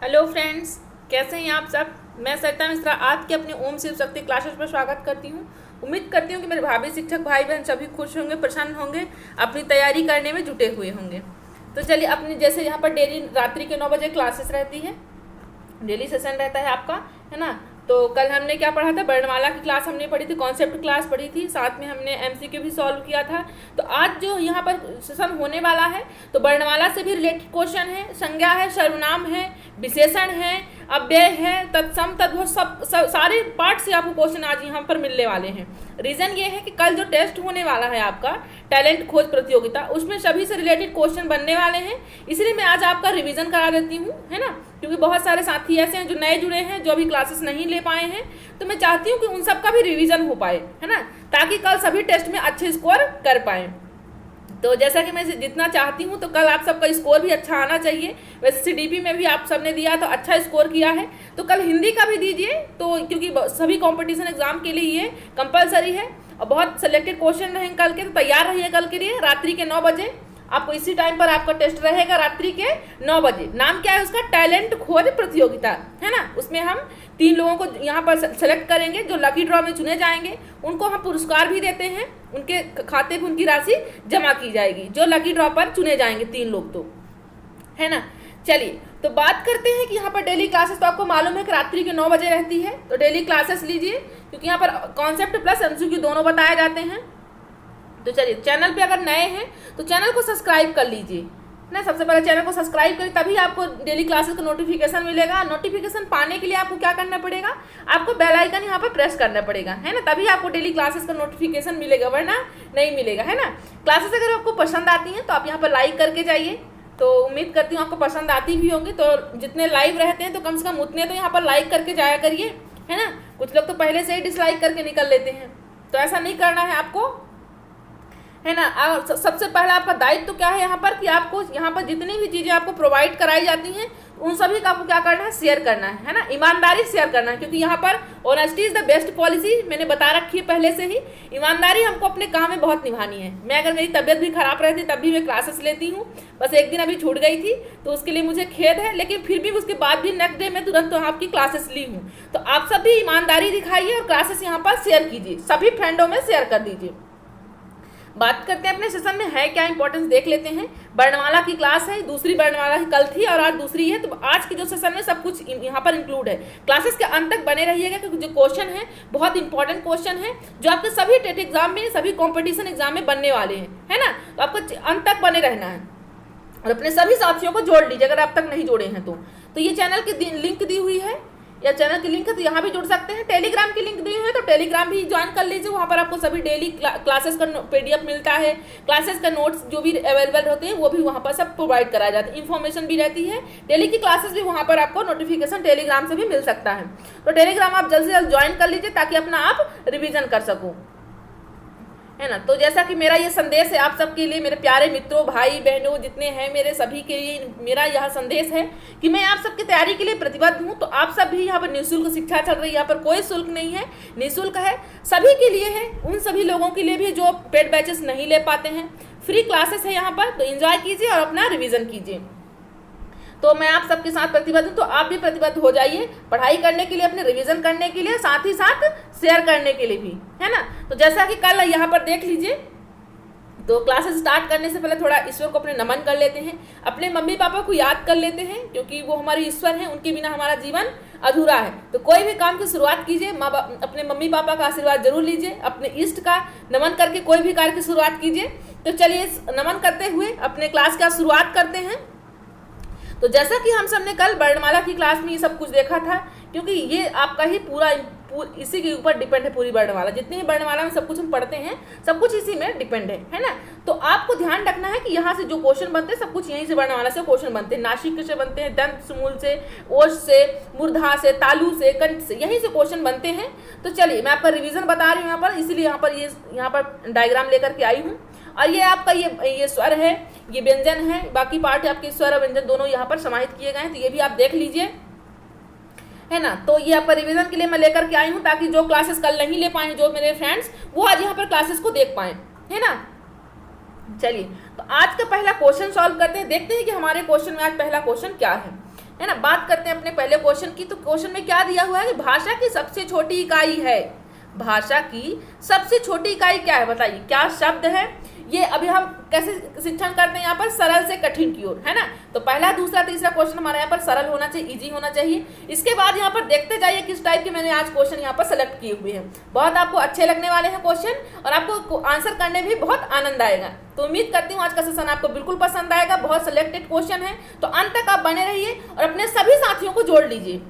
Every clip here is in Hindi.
हेलो फ्रेंड्स, कैसे हैं आप सब। मैं सरिता मिश्रा आपके अपने ओम शिव शक्ति क्लासेस पर स्वागत करती हूँ। उम्मीद करती हूँ कि मेरे भाभी शिक्षक भाई बहन सभी खुश होंगे, प्रसन्न होंगे, अपनी तैयारी करने में जुटे हुए होंगे। तो चलिए, अपनी जैसे यहाँ पर डेली रात्रि के 9 बजे क्लासेस रहती है, डेली सेशन रहता है आपका, है ना। तो कल हमने क्या पढ़ा था, वर्णमाला की क्लास हमने पढ़ी थी, कॉन्सेप्ट क्लास पढ़ी थी, साथ में हमने एमसीक्यू भी सॉल्व किया था। तो आज जो यहाँ पर सेशन होने वाला है, तो वर्णमाला से भी रिलेटेड क्वेश्चन है, संज्ञा है, सर्वनाम है, विशेषण है, अव्यय है, तत्सम तद्भव, सब सारे पार्ट से आपको क्वेश्चन आज यहाँ पर मिलने वाले हैं। रीज़न ये है कि कल जो टेस्ट होने वाला है आपका टैलेंट खोज प्रतियोगिता, उसमें सभी से रिलेटेड क्वेश्चन बनने वाले हैं, इसलिए मैं आज आपका रिवीजन करा देती हूँ, है ना। क्योंकि बहुत सारे साथी ऐसे हैं जो नए जुड़े हैं, जो अभी क्लासेस नहीं ले पाए हैं, तो मैं चाहती हूँ कि उन सब का भी रिवीजन हो पाए, है ना, ताकि कल सभी टेस्ट में अच्छे स्कोर कर पाएँ। तो जैसा कि मैं जितना चाहती हूँ, तो कल आप सबका स्कोर भी अच्छा आना चाहिए। वैसे सीडीपी में भी आप सबने दिया तो अच्छा स्कोर किया है, तो कल हिंदी का भी दीजिए, तो क्योंकि सभी कंपटीशन एग्जाम के लिए ये कंपलसरी है और बहुत सिलेक्टेड क्वेश्चन रहेंगे कल के। तो तैयार रहिए कल के लिए। रात्रि के 9 बजे आपको इसी टाइम पर आपका टेस्ट रहेगा, रात्रि के 9 बजे। नाम क्या है उसका, टैलेंट खोज प्रतियोगिता, है ना। उसमें हम 3 लोगों को यहाँ पर सेलेक्ट करेंगे, जो लकी ड्रॉ में चुने जाएंगे। उनको हम पुरस्कार भी देते हैं, उनके खाते पर उनकी राशि जमा की जाएगी, जो लकी ड्रॉ पर चुने जाएंगे 3 लोग, तो है ना। चलिए, तो बात करते हैं कि यहाँ पर डेली क्लासेस, तो आपको मालूम है कि रात्रि के 9 बजे रहती है, तो डेली क्लासेस लीजिए, क्योंकि यहाँ पर कॉन्सेप्ट प्लस एमसीक्यू दोनों बताए जाते हैं। तो चलिए, चैनल पे अगर नए हैं तो चैनल को सब्सक्राइब कर लीजिए ना। सबसे पहले चैनल को सब्सक्राइब करें, तभी आपको डेली क्लासेस का नोटिफिकेशन मिलेगा। नोटिफिकेशन पाने के लिए आपको क्या करना पड़ेगा, आपको बेल आइकन यहाँ पर प्रेस करना पड़ेगा, है ना, तभी आपको डेली क्लासेस का नोटिफिकेशन मिलेगा, वरना नहीं मिलेगा, है ना। क्लासेस अगर आपको पसंद आती हैं तो आप यहाँ पर लाइक करके जाइए। तो उम्मीद करती हूँ आपको पसंद आती भी होंगी। तो जितने लाइव रहते हैं तो कम से कम उतने तो यहाँ पर लाइक करके जाया करिए, है ना। कुछ लोग तो पहले से ही डिसलाइक करके निकल लेते हैं, तो ऐसा नहीं करना है आपको, है ना। और सबसे पहला आपका दायित्व तो क्या है यहाँ पर, कि आपको यहाँ पर जितनी भी चीज़ें आपको प्रोवाइड कराई जाती हैं उन सभी का आपको क्या करना है, शेयर करना है ना। ईमानदारी शेयर करना है, क्योंकि यहाँ पर honesty is the best policy, मैंने बता रखी है पहले से ही। ईमानदारी हमको अपने काम में बहुत निभानी है। मैं अगर मेरी तबीयत भी खराब रहती तब भी मैं क्लासेस लेती हूँ, बस एक दिन अभी छूट गई थी तो उसके लिए मुझे खेद है, लेकिन फिर भी उसके बाद भी नेक्स्ट डे में तुरंत तो आपकी क्लासेस ली हूँ। तो आप सब भी ईमानदारी दिखाइए और क्लासेस यहाँ पर शेयर कीजिए, सभी फ्रेंडों में शेयर कर दीजिए। बात करते हैं अपने सेशन में है क्या इंपॉर्टेंस, देख लेते हैं। वर्णमाला की क्लास है, दूसरी वर्णमाला की कल थी और आज दूसरी है, तो आज की जो सेशन में सब कुछ यहाँ पर इंक्लूड है। क्लासेस के अंत तक बने रहिएगा, क्योंकि जो क्वेश्चन है बहुत इंपॉर्टेंट क्वेश्चन है, जो आपके सभी टेट एग्जाम में, सभी कॉम्पिटिशन एग्जाम में बनने वाले हैं, है ना। तो आपको अंत तक बने रहना है और अपने सभी साथियों को जोड़ लीजिए अगर आप तक नहीं जोड़े हैं तो ये चैनल की लिंक दी हुई है, या चैनल की लिंक है तो यहाँ भी जुड़ सकते हैं। टेलीग्राम की लिंक दी हुई है तो टेलीग्राम भी ज्वाइन कर लीजिए, वहाँ पर आपको सभी डेली क्लासेस का PDF मिलता है, क्लासेस का नोट्स जो भी अवेलेबल होते हैं वो भी वहाँ पर सब प्रोवाइड कराया जाता है, इन्फॉर्मेशन भी रहती है। डेली की क्लासेस भी वहाँ पर आपको नोटिफिकेशन टेलीग्राम से भी मिल सकता है। तो टेलीग्राम आप जल्द से जल्द ज्वाइन कर लीजिए, ताकि अपना आप रिविजन कर सको, है ना। तो जैसा कि मेरा ये संदेश है आप सबके लिए, मेरे प्यारे मित्रों, भाई बहनों जितने हैं मेरे, सभी के लिए मेरा यह संदेश है कि मैं आप सबकी तैयारी के लिए प्रतिबद्ध हूँ। तो आप सब भी यहाँ पर निःशुल्क शिक्षा चल रही है, यहाँ पर कोई शुल्क नहीं है, निःशुल्क है, सभी के लिए है। उन सभी लोगों के लिए भी जो पेड बैचेस नहीं ले पाते हैं, फ्री क्लासेस है यहाँ पर, तो एंजॉय कीजिए और अपना रिविजन कीजिए। तो मैं आप सबके साथ प्रतिबद्ध हूँ, तो आप भी प्रतिबद्ध हो जाइए पढ़ाई करने के लिए, अपने रिवीजन करने के लिए, साथ ही साथ शेयर करने के लिए भी, है ना। तो जैसा कि कल यहाँ पर देख लीजिए, तो क्लासेस स्टार्ट करने से पहले थोड़ा ईश्वर को अपने नमन कर लेते हैं, अपने मम्मी पापा को याद कर लेते हैं, क्योंकि वो हमारे ईश्वर हैं, उनके बिना हमारा जीवन अधूरा है। तो कोई भी काम की शुरुआत कीजिए, अपने मम्मी पापा का आशीर्वाद जरूर लीजिए, अपने इष्ट का नमन करके कोई भी कार्य की शुरुआत कीजिए। तो चलिए, नमन करते हुए अपने क्लास का शुरुआत करते हैं। तो जैसा कि हम सब ने कल वर्णमाला की क्लास में ये सब कुछ देखा था, क्योंकि ये आपका ही पूरा इसी के ऊपर डिपेंड है, पूरी वर्णमाला, जितनी भी वर्णमाला में सब कुछ हम पढ़ते हैं सब कुछ इसी में डिपेंड है ना। तो आपको ध्यान रखना है कि यहाँ से जो क्वेश्चन बनते हैं सब कुछ यहीं से वर्णमाला से क्वेश्चन बनते हैं, नासिक से बनते हैं, दंत समूल से, ओष से, मूर्धा से, तालु से, कंठ से, यहीं से क्वेश्चन बनते हैं। तो चलिए, मैं आपका रिविजन बता रही हूँ यहाँ पर, इसीलिए यहाँ पर डायग्राम लेकर के आई हूँ। और ये आपका ये स्वर है, ये व्यंजन है, बाकी पार्ट आपके स्वर और व्यंजन दोनों यहाँ पर समाहित किए गए हैं, तो ये भी आप देख लीजिए, है ना। तो ये आपका रिवीजन के लिए मैं लेकर के आई हूँ, ताकि जो क्लासेस कल नहीं ले पाए जो मेरे फ्रेंड्स, वो आज यहाँ पर क्लासेस को देख पाए, है ना। चलिए, तो आज का पहला क्वेश्चन सॉल्व करते हैं, देखते हैं कि हमारे क्वेश्चन में आज पहला क्वेश्चन क्या है। है ना। बात करते हैं अपने पहले क्वेश्चन की। तो क्वेश्चन में क्या दिया हुआ है कि भाषा की सबसे छोटी इकाई है। भाषा की सबसे छोटी इकाई क्या है बताइए, क्या शब्द है ये। अभी हम कैसे शिक्षण करते हैं यहाँ पर, सरल से कठिन की ओर, है ना। तो पहला, दूसरा, तीसरा क्वेश्चन हमारे यहाँ पर सरल होना चाहिए, इजी होना चाहिए। इसके बाद यहाँ पर देखते जाइए किस टाइप के मैंने आज क्वेश्चन यहाँ पर सेलेक्ट किए हुए हैं। बहुत आपको अच्छे लगने वाले हैं क्वेश्चन और आपको आंसर करने में बहुत आनंद आएगा। तो उम्मीद करती हूँ आज का सेशन आपको बिल्कुल पसंद आएगा। बहुत सिलेक्टेड क्वेश्चन है, तो अंत तक आप बने रहिए और अपने सभी साथियों को जोड़ लीजिए।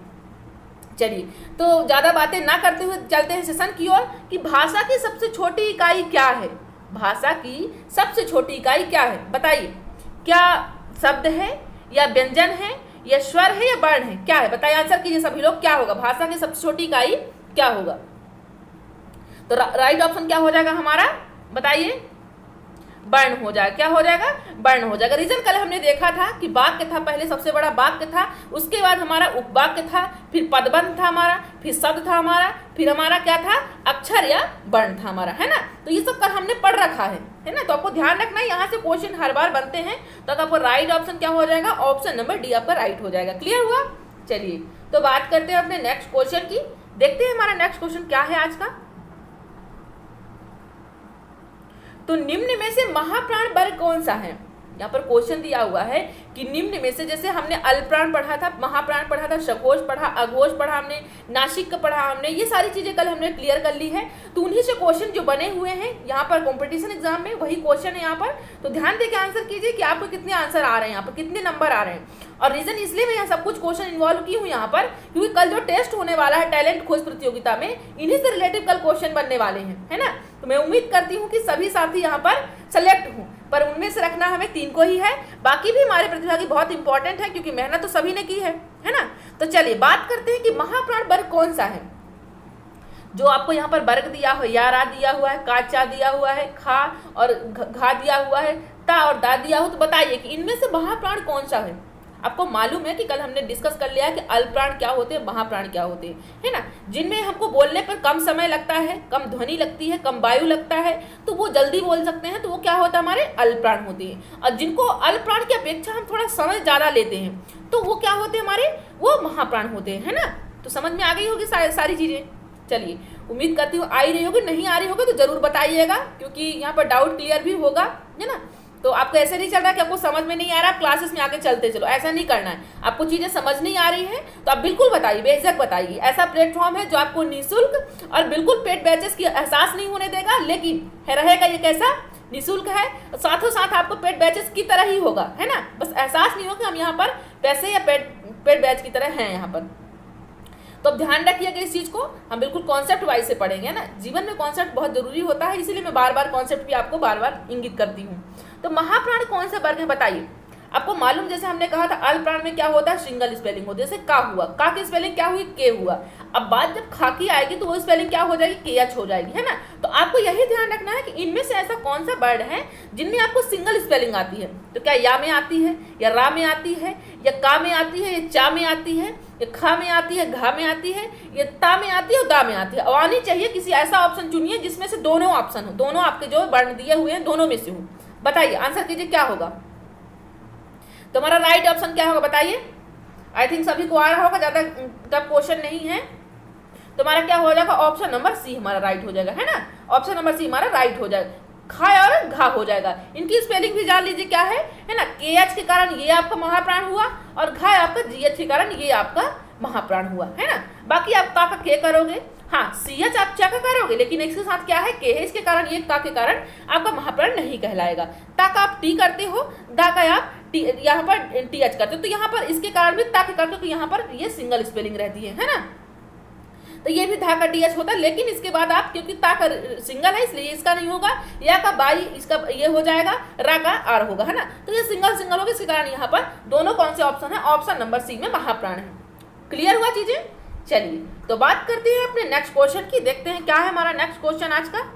चलिए, तो ज़्यादा बातें ना करते हुए चलते हैं सेशन की ओर कि भाषा की सबसे छोटी इकाई क्या है। भाषा की सबसे छोटी इकाई क्या है बताइए, क्या शब्द है या व्यंजन है या स्वर है या वर्ण है, क्या है बताइए, आंसर कीजिए सभी लोग। क्या होगा भाषा की सबसे छोटी इकाई, क्या होगा। तो राइट ऑप्शन क्या हो जाएगा हमारा बताइए, वर्ण हो जाएगा। क्या हो जाएगा, वर्ण हो जाएगा। रीजन कल हमने देखा था कि वाक्य था, पहले सबसे बड़ा वाक्य था, उसके बाद हमारा उपवाक्य था, फिर पदबंध था हमारा, फिर शब्द था हमारा, फिर हमारा क्या था, अक्षर या वर्ण था हमारा, है ना। तो ये सब कल हमने पढ़ रखा है ना। तो आपको ध्यान रखना है, यहाँ से क्वेश्चन हर बार बनते हैं। तो आपको राइट ऑप्शन क्या हो जाएगा, ऑप्शन नंबर डी आपका राइट हो जाएगा। क्लियर हुआ। चलिए, तो बात करते हैं अपने नेक्स्ट क्वेश्चन की। देखते हैं हमारा नेक्स्ट क्वेश्चन क्या है आज का। तो निम्न में से महाप्राण वर्ग कौन सा है। यहाँ पर क्वेश्चन दिया हुआ है कि निम्न में से, जैसे हमने अल्पप्राण पढ़ा था, महाप्राण पढ़ा था, सघोष पढ़ा, अघोष पढ़ा हमने, नासिक पढ़ा हमने, ये सारी चीजें कल हमने क्लियर कर ली है। तो उन्हीं से क्वेश्चन जो बने हुए हैं यहाँ पर कंपटीशन एग्जाम में, वही क्वेश्चन है यहाँ पर। तो ध्यान देके आंसर कीजिए कि आपको कितने आंसर आ रहे हैं, यहाँ पर कितने नंबर आ रहे हैं। और रीजन इसलिए मैं यहाँ सब कुछ क्वेश्चन इन्वॉल्व की हूँ यहाँ पर, क्योंकि कल जो टेस्ट होने वाला है टैलेंट खोज प्रतियोगिता में, इन्हीं से रिलेटिव कल क्वेश्चन बनने वाले हैं, है ना। तो मैं उम्मीद करती हूँ कि सभी साथी यहाँ पर सेलेक्ट हूँ, पर उनमें से रखना हमें 3 को ही है। बाकी भी हमारे प्रतिभागी बहुत इंपॉर्टेंट है, क्योंकि मेहनत तो सभी ने की है ना। तो चलिए बात करते हैं कि महाप्राण वर्ग कौन सा है। जो आपको यहाँ पर वर्ग दिया हो, या रा दिया हुआ है, का चा दिया हुआ है, खा और घा दिया हुआ है, ता और दा दिया हो, तो बताइए कि इनमें से महाप्राण कौन सा है। आपको मालूम है कि कल हमने डिस्कस कर लिया कि अल्पप्राण क्या होते हैं, महाप्राण क्या होते हैं, है ना। जिनमें हमको बोलने पर कम समय लगता है, कम ध्वनि लगती है, कम वायु लगता है, तो वो जल्दी बोल सकते हैं, तो वो क्या होता है, हमारे अल्पप्राण होते हैं। और जिनको अल्पप्राण की अपेक्षा हम थोड़ा समय ज़्यादा लेते हैं, तो वो क्या होते हैं, हमारे वो महाप्राण होते हैं, है ना। तो समझ में आ गई होगी सारी चीज़ें। चलिए, उम्मीद करती हूँ आ ही रही होगी, नहीं आ रही होगी तो जरूर बताइएगा, क्योंकि यहाँ पर डाउट क्लियर भी होगा, है ना। तो आपको ऐसे नहीं चल रहा कि आपको समझ में नहीं आ रहा, क्लासेस में आके चलते चलो, ऐसा नहीं करना है। आपको चीज़ें समझ नहीं आ रही हैं तो आप बिल्कुल बताइए, बेझिझक बताइए। ऐसा प्लेटफॉर्म है जो आपको निःशुल्क और बिल्कुल पेड बैचेस की एहसास नहीं होने देगा, लेकिन रहेगा ये कैसा, निःशुल्क है, साथों साथ आपको पेड बैचेस की तरह ही होगा, है ना। बस एहसास नहीं होगा हम यहाँ पर पैसे या पेड बैच की तरह हैं यहाँ पर। तो अब ध्यान रखिएगा इस चीज़ को, हम बिल्कुल कॉन्सेप्ट वाइज से पढ़ेंगे ना। जीवन में कॉन्सेप्ट बहुत जरूरी होता है, इसीलिए मैं बार बार कॉन्सेप्ट भी आपको बार बार इंगित करती हूँ। तो महाप्राण कौन सा वर्ग है बताइए। आपको मालूम, जैसे हमने कहा था अल्पप्राण में क्या होता है, सिंगल स्पेलिंग होती है। जैसे का हुआ, का की स्पेलिंग क्या हुई, के हुआ। अब बात जब खा की आएगी तो वो स्पेलिंग क्या हो जाएगी, के एच हो जाएगी, है ना। तो आपको यही ध्यान रखना है कि इनमें से ऐसा कौन सा वर्ड है जिनमें आपको सिंगल स्पेलिंग आती है। तो क्या या में आती है, या रा में आती है, या का में आती है, या चा में आती है, या खा में आती है, घा में आती है, या ता में आती है और दा में आती है। और आनी चाहिए किसी ऐसा ऑप्शन चुनिए जिसमें से दोनों ऑप्शन हो, दोनों आपके जो वर्ण दिए हुए हैं दोनों में से हो। बताइए, आंसर कीजिए क्या होगा। तो हमारा राइट ऑप्शन क्या होगा बताइए। आई थिंक सभी को आ रहा होगा, ज़्यादा टफ क्वेश्चन नहीं है। तो हमारा क्या हो जाएगा, ऑप्शन नंबर सी हमारा राइट हो जाएगा, है ना। ऑप्शन नंबर सी हमारा राइट हो जाएगा, खा और घा हो जाएगा। इनकी स्पेलिंग भी जान लीजिए क्या है ना। के एच के कारण ये आपका महाप्राण हुआ और घा आपका जी एच के कारण ये आपका महाप्राण हुआ, है ना। बाकी आप ता का के करोगे, हाँ सी एच आप चा का करोगे, लेकिन इसके साथ क्या है, के है, इसके कारण ये ता के कारण आपका महाप्राण नहीं कहलाएगा। ता का आप टी करते हो, दा का आप टी यहाँ पर टी एच करते हो, तो यहाँ पर इसके कारण भी ता के करते हो, तो यहाँ पर ये सिंगल स्पेलिंग रहती है ना। तो ये भी धा का टी एच होता है, लेकिन इसके बाद आप, क्योंकि ता का सिंगल है इसलिए इसका नहीं होगा, या का बाई इसका ये हो जाएगा, रा का आर होगा, है ना। तो ये सिंगल सिंगल होगा, इसके कारण यहाँ पर दोनों कौन से ऑप्शन है, ऑप्शन नंबर सी में महाप्राण है। क्लियर हुआ चीजें। चलिए, तो बात करते हैं अपने नेक्स्ट क्वेश्चन की। देखते हैं क्या है हमारा नेक्स्ट क्वेश्चन आज का।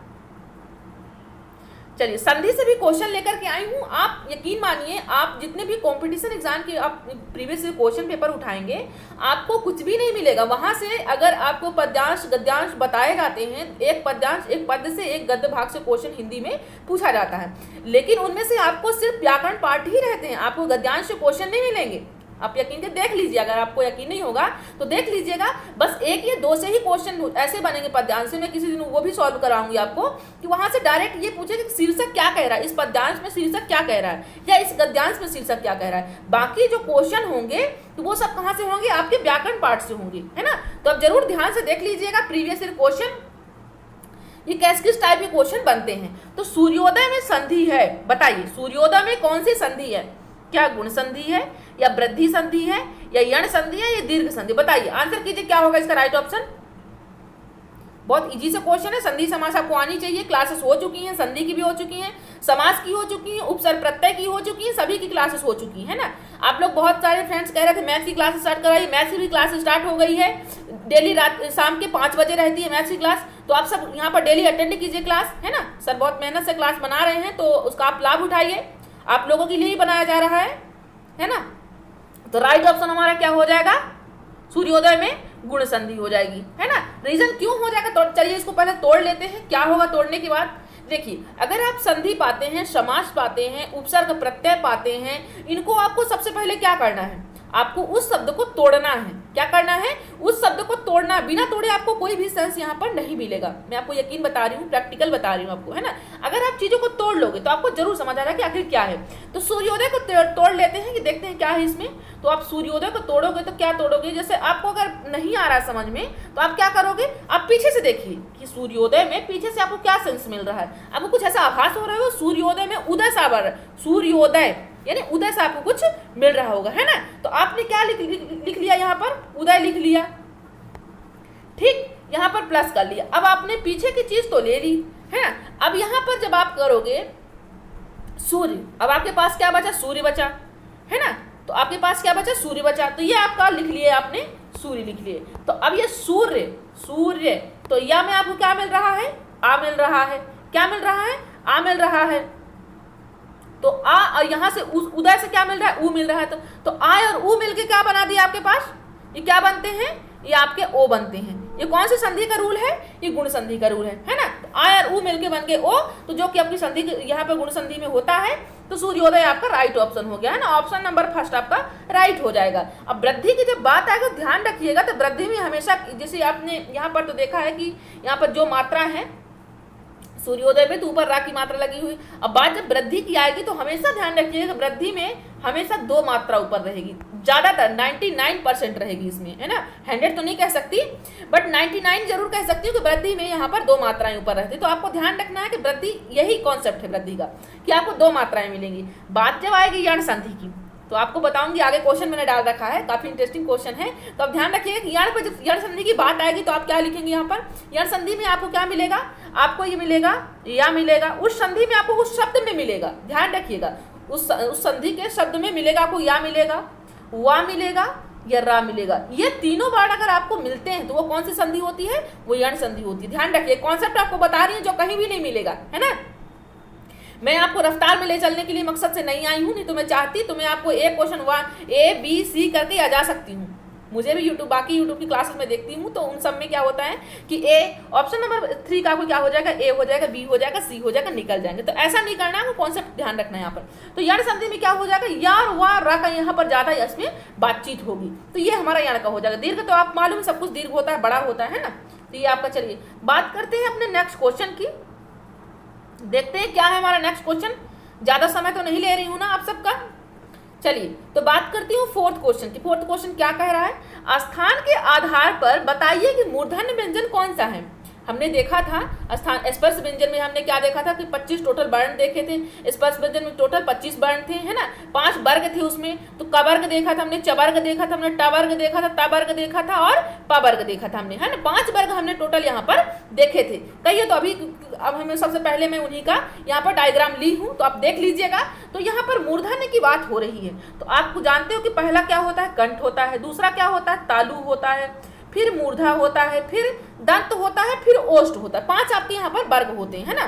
चलिए, संधि से भी क्वेश्चन लेकर के आई हूँ। आप यकीन मानिए, आप जितने भी कंपटीशन एग्जाम के आप प्रीवियस क्वेश्चन पेपर उठाएंगे, आपको कुछ भी नहीं मिलेगा वहां से। अगर आपको पद्यांश गद्यांश बताए जाते हैं, एक पद्यांश एक पद्य से एक गद्य भाग से क्वेश्चन हिंदी में पूछा जाता है, लेकिन उनमें से आपको सिर्फ व्याकरण पाठ ही रहते हैं, आपको गद्यांश से क्वेश्चन नहीं मिलेंगे। आप यकीन से देख लीजिए, अगर आपको यकीन नहीं होगा तो देख लीजिएगा। बस एक या दो से ही क्वेश्चन ऐसे बनेंगे पद्यांश से, मैं किसी दिन वो भी सॉल्व कराऊंगी आपको, कि वहां से डायरेक्ट ये पूछे कि शीर्षक क्या कह रहा है, इस पद्यांश में शीर्षक क्या कह रहा है, या इस गद्यांश में शीर्षक क्या कह रहा है। बाकी जो क्वेश्चन होंगे तो वो सब कहाँ से होंगे, आपके व्याकरण पाठ से होंगे, है ना। तो आप जरूर ध्यान से देख लीजिएगा प्रीवियस ईयर क्वेश्चन, ये किस टाइप के क्वेश्चन बनते हैं। तो सूर्योदय में संधि है, बताइए सूर्योदय में कौन सी संधि है, क्या गुण संधि है, या वृद्धि संधि है, या यण संधि है, या दीर्घ संधि, बताइए आंसर कीजिए क्या होगा इसका राइट ऑप्शन। बहुत इजी से क्वेश्चन है। संधि समास आपको आनी चाहिए, क्लासेस हो चुकी हैं, संधि की भी हो चुकी हैं, समास की हो चुकी हैं, उपसर्ग प्रत्यय की हो चुकी हैं, सभी की क्लासेस हो चुकी है ना। आप लोग बहुत सारे फ्रेंड्स कह रहे थे मैथ्स की क्लास स्टार्ट कराइए, मैथ्स की भी क्लास स्टार्ट हो गई है, डेली रात शाम के 5 बजे रहती है मैथ्स की क्लास। तो आप सब यहाँ पर डेली अटेंड कीजिए क्लास, है ना। सर बहुत मेहनत से क्लास बना रहे हैं, तो उसका आप लाभ उठाइए, आप लोगों के लिए ही बनाया जा रहा है ना। तो राइट ऑप्शन हमारा क्या हो जाएगा, सूर्योदय में गुण संधि हो जाएगी, है ना। रीजन क्यों हो जाएगा, तो चलिए इसको पहले तोड़ लेते हैं, क्या होगा तोड़ने के बाद। देखिए अगर आप संधि पाते हैं, समास पाते हैं, उपसर्ग प्रत्यय पाते हैं, इनको आपको सबसे पहले क्या करना है, आपको उस शब्द को तोड़ना है। क्या करना है, उस शब्द को तोड़ना, बिना तोड़े आपको कोई भी सेंस यहाँ पर नहीं मिलेगा। मैं आपको यकीन बता रही हूँ, प्रैक्टिकल बता रही हूँ आपको, है ना। अगर आप चीजों को तोड़ लोगे तो आपको जरूर समझ आ रहा है कि आखिर क्या है। तो सूर्योदय को तोड़ लेते हैं कि देखते हैं क्या है इसमें। तो आप सूर्योदय को तोड़ोगे तो क्या तोड़ोगे, जैसे आपको अगर नहीं आ रहा है समझ में तो आप क्या करोगे, आप पीछे से देखिए कि सूर्योदय में पीछे से आपको क्या सेंस मिल रहा है। आपको कुछ ऐसा आभास हो रहा है सूर्योदय में उदय सा आ, सूर्योदय यानी उदय से आपको कुछ मिल रहा होगा, है ना। तो आपने क्या लिख लिया यहाँ पर, उदय लिख लिया, ठीक, यहाँ पर प्लस कर लिया। अब आपने पीछे की चीज तो ले ली, है ना। अब यहाँ पर जब आप करोगे सूर्य, अब आपके पास क्या बचा, सूर्य बचा, है ना। तो आपके पास क्या बचा, सूर्य बचा, तो ये आपका लिख लिया आपने, सूर्य लिख लिए। तो अब ये सूर्य, सूर्य, तो या में आपको क्या मिल रहा है, आ मिल रहा है, क्या मिल रहा है, आ मिल रहा है। तो आ और यहाँ से उदय से क्या मिल रहा है, ऊ मिल रहा है। तो आ और ऊ मिलके क्या बना दिया आपके पास, ये क्या बनते हैं, ये आपके ओ बनते हैं। ये कौन सी संधि का रूल है, ये गुण संधि का रूल है ना। तो आ और ऊ मिलके बन गए ओ, तो जो कि आपकी संधि यहाँ पे गुण संधि में होता है। तो सूर्योदय आपका राइट ऑप्शन हो गया, है ना। ऑप्शन नंबर फर्स्ट आपका राइट हो जाएगा। अब वृद्धि की जब बात आएगा ध्यान रखिएगा, तो वृद्धि में हमेशा, जैसे आपने यहाँ पर तो देखा है कि यहाँ पर जो मात्रा है सूर्योदय पे तो ऊपर रा की मात्रा लगी हुई। अब बात जब वृद्धि की आएगी तो हमेशा ध्यान रखिएगा, वृद्धि में हमेशा 2 मात्रा ऊपर रहेगी, ज्यादातर 99% रहेगी इसमें, है ना। 100 तो नहीं कह सकती, बट 99 जरूर कह सकती हूँ कि वृद्धि में यहाँ पर 2 मात्राएं ऊपर रहती। तो आपको ध्यान रखना है कि वृद्धि, यही कॉन्सेप्ट है वृद्धि का, कि आपको 2 मात्राएं मिलेंगी। बात जब आएगी यण संधि की तो आपको बताऊंगी, आगे क्वेश्चन मैंने डाल रखा है, काफी इंटरेस्टिंग क्वेश्चन है। तो अब ध्यान रखिएगा कि यण पर जब यण संधि की बात आएगी तो आप क्या लिखेंगे, यहाँ पर यण संधि में आपको क्या मिलेगा, आपको ये मिलेगा, या मिलेगा, उस संधि में आपको उस शब्द में मिलेगा, ध्यान रखिएगा, उस संधि के शब्द में मिलेगा आपको, या मिलेगा, वा मिलेगा, या रा मिलेगा। ये तीनों बार अगर आपको मिलते हैं तो वो कौन सी संधि होती है, वो यण संधि होती है। ध्यान रखिए, कॉन्सेप्ट आपको बता रही है जो कहीं भी नहीं मिलेगा, है ना। मैं आपको रफ्तार में ले चलने के लिए मकसद से नहीं आई हूँ, नहीं तो मैं चाहती तो मैं आपको एक क्वेश्चन 1 A B C करके आ जा सकती हूँ। मुझे भी बाकी यूट्यूब की क्लासेस में देखती हूँ, तो उन सब में क्या होता है कि ऑप्शन नंबर 3 का आपको क्या हो जाएगा, A हो जाएगा, B हो जाएगा, C हो जाएगा, निकल जाएंगे। तो ऐसा नहीं करना है, वो कॉन्सेप्ट ध्यान रखना है यहाँ पर। तो यण संधि में क्या हो जाएगा, यार वा रा का यहाँ पर ज्यादा इसमें बातचीत होगी, तो ये हमारा यण का हो जाएगा। दीर्घ तो आप मालूम सब कुछ दीर्घ होता है, बड़ा होता है ना। तो ये आपका, चलिए बात करते हैं अपने नेक्स्ट क्वेश्चन की, देखते हैं क्या है हमारा नेक्स्ट क्वेश्चन। ज्यादा समय तो नहीं ले रही हूं ना आप सबका। चलिए तो बात करती हूँ 4th क्वेश्चन की। 4th क्वेश्चन क्या कह रहा है, स्थान के आधार पर बताइए कि मूर्धन्य व्यंजन कौन सा है। हमने देखा था स्थान स्पर्श व्यंजन में, हमने क्या देखा था कि 25 टोटल वर्ण देखे थे। स्पर्श व्यंजन में टोटल 25 वर्ण थे, है ना। 5 वर्ग थे उसमें। तो क वर्ग देखा था हमने, च वर्ग देखा था हमने, ट वर्ग देखा था, त वर्ग देखा था और प वर्ग देखा था हमने, है ना। 5 वर्ग हमने टोटल यहाँ पर देखे थे। कहिए तो अभी अब हमें सबसे पहले मैं उन्हीं का यहाँ पर डायग्राम ली हूँ, तो आप देख लीजिएगा। तो यहाँ पर मूर्धन्य की बात हो रही है। तो आपको जानते हो कि पहला क्या होता है, कंठ होता है, दूसरा क्या होता है, तालु होता है, फिर मूर्धा होता है, फिर दंत होता है, फिर ओष्ठ होता है। 5 आपके यहाँ पर वर्ग होते हैं, है ना।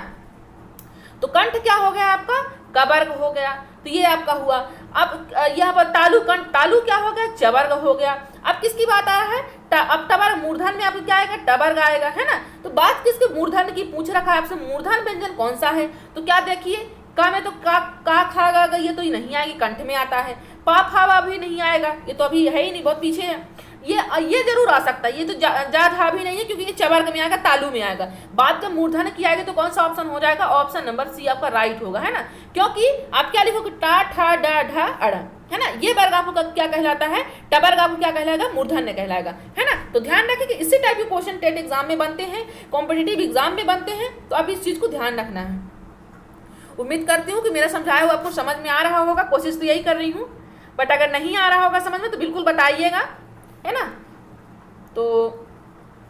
तो कंठ क्या हो गया आपका, क वर्ग हो गया, तो ये आपका हुआ। अब यहाँ पर तालु, कंठ तालु क्या हो गया, च वर्ग हो गया। अब किसकी बात आ रहा है, अब ट वर्ग, मूर्धन में आपको क्या आएगा, ट वर्ग आएगा, है ना। तो बात किसके, मूर्धन की पूछ रखा है आपसे, मूर्धन व्यंजन कौन सा है। तो क्या देखिए, का में तो का खा गा, ये तो नहीं आएगी, कंठ में आता है। पा फा वा भी नहीं आएगा, ये तो अभी है ही नहीं, बहुत पीछे है। ये जरूर आ सकता है, ये तो जा था भी नहीं है क्योंकि ये चवर्ग में आएगा, तालु में आएगा। बात जब मूर्धन्य की आएगी तो कौन सा ऑप्शन हो जाएगा? ऑप्शन नंबर सी आपका राइट होगा, है ना। क्योंकि आप क्या लिखोगे? टा ठा डा ढा अड़ा, है ना। ये वर्ग आपको क्या कहलाता है? टवर्ग आपको क्या कहलाएगा? मूर्धन्य कहलाएगा, है ना। तो ध्यान रखें कि इसी टाइप के क्वेश्चन टेट एग्जाम में बनते हैं, कॉम्पिटिटिव एग्जाम में बनते हैं, तो आप इस चीज को ध्यान रखना है। उम्मीद करती हूँ कि मेरा समझाया हुआ आपको समझ में आ रहा होगा, कोशिश तो यही कर रही हूँ, बट अगर नहीं आ रहा होगा समझ में तो बिल्कुल बताइएगा, है ना। तो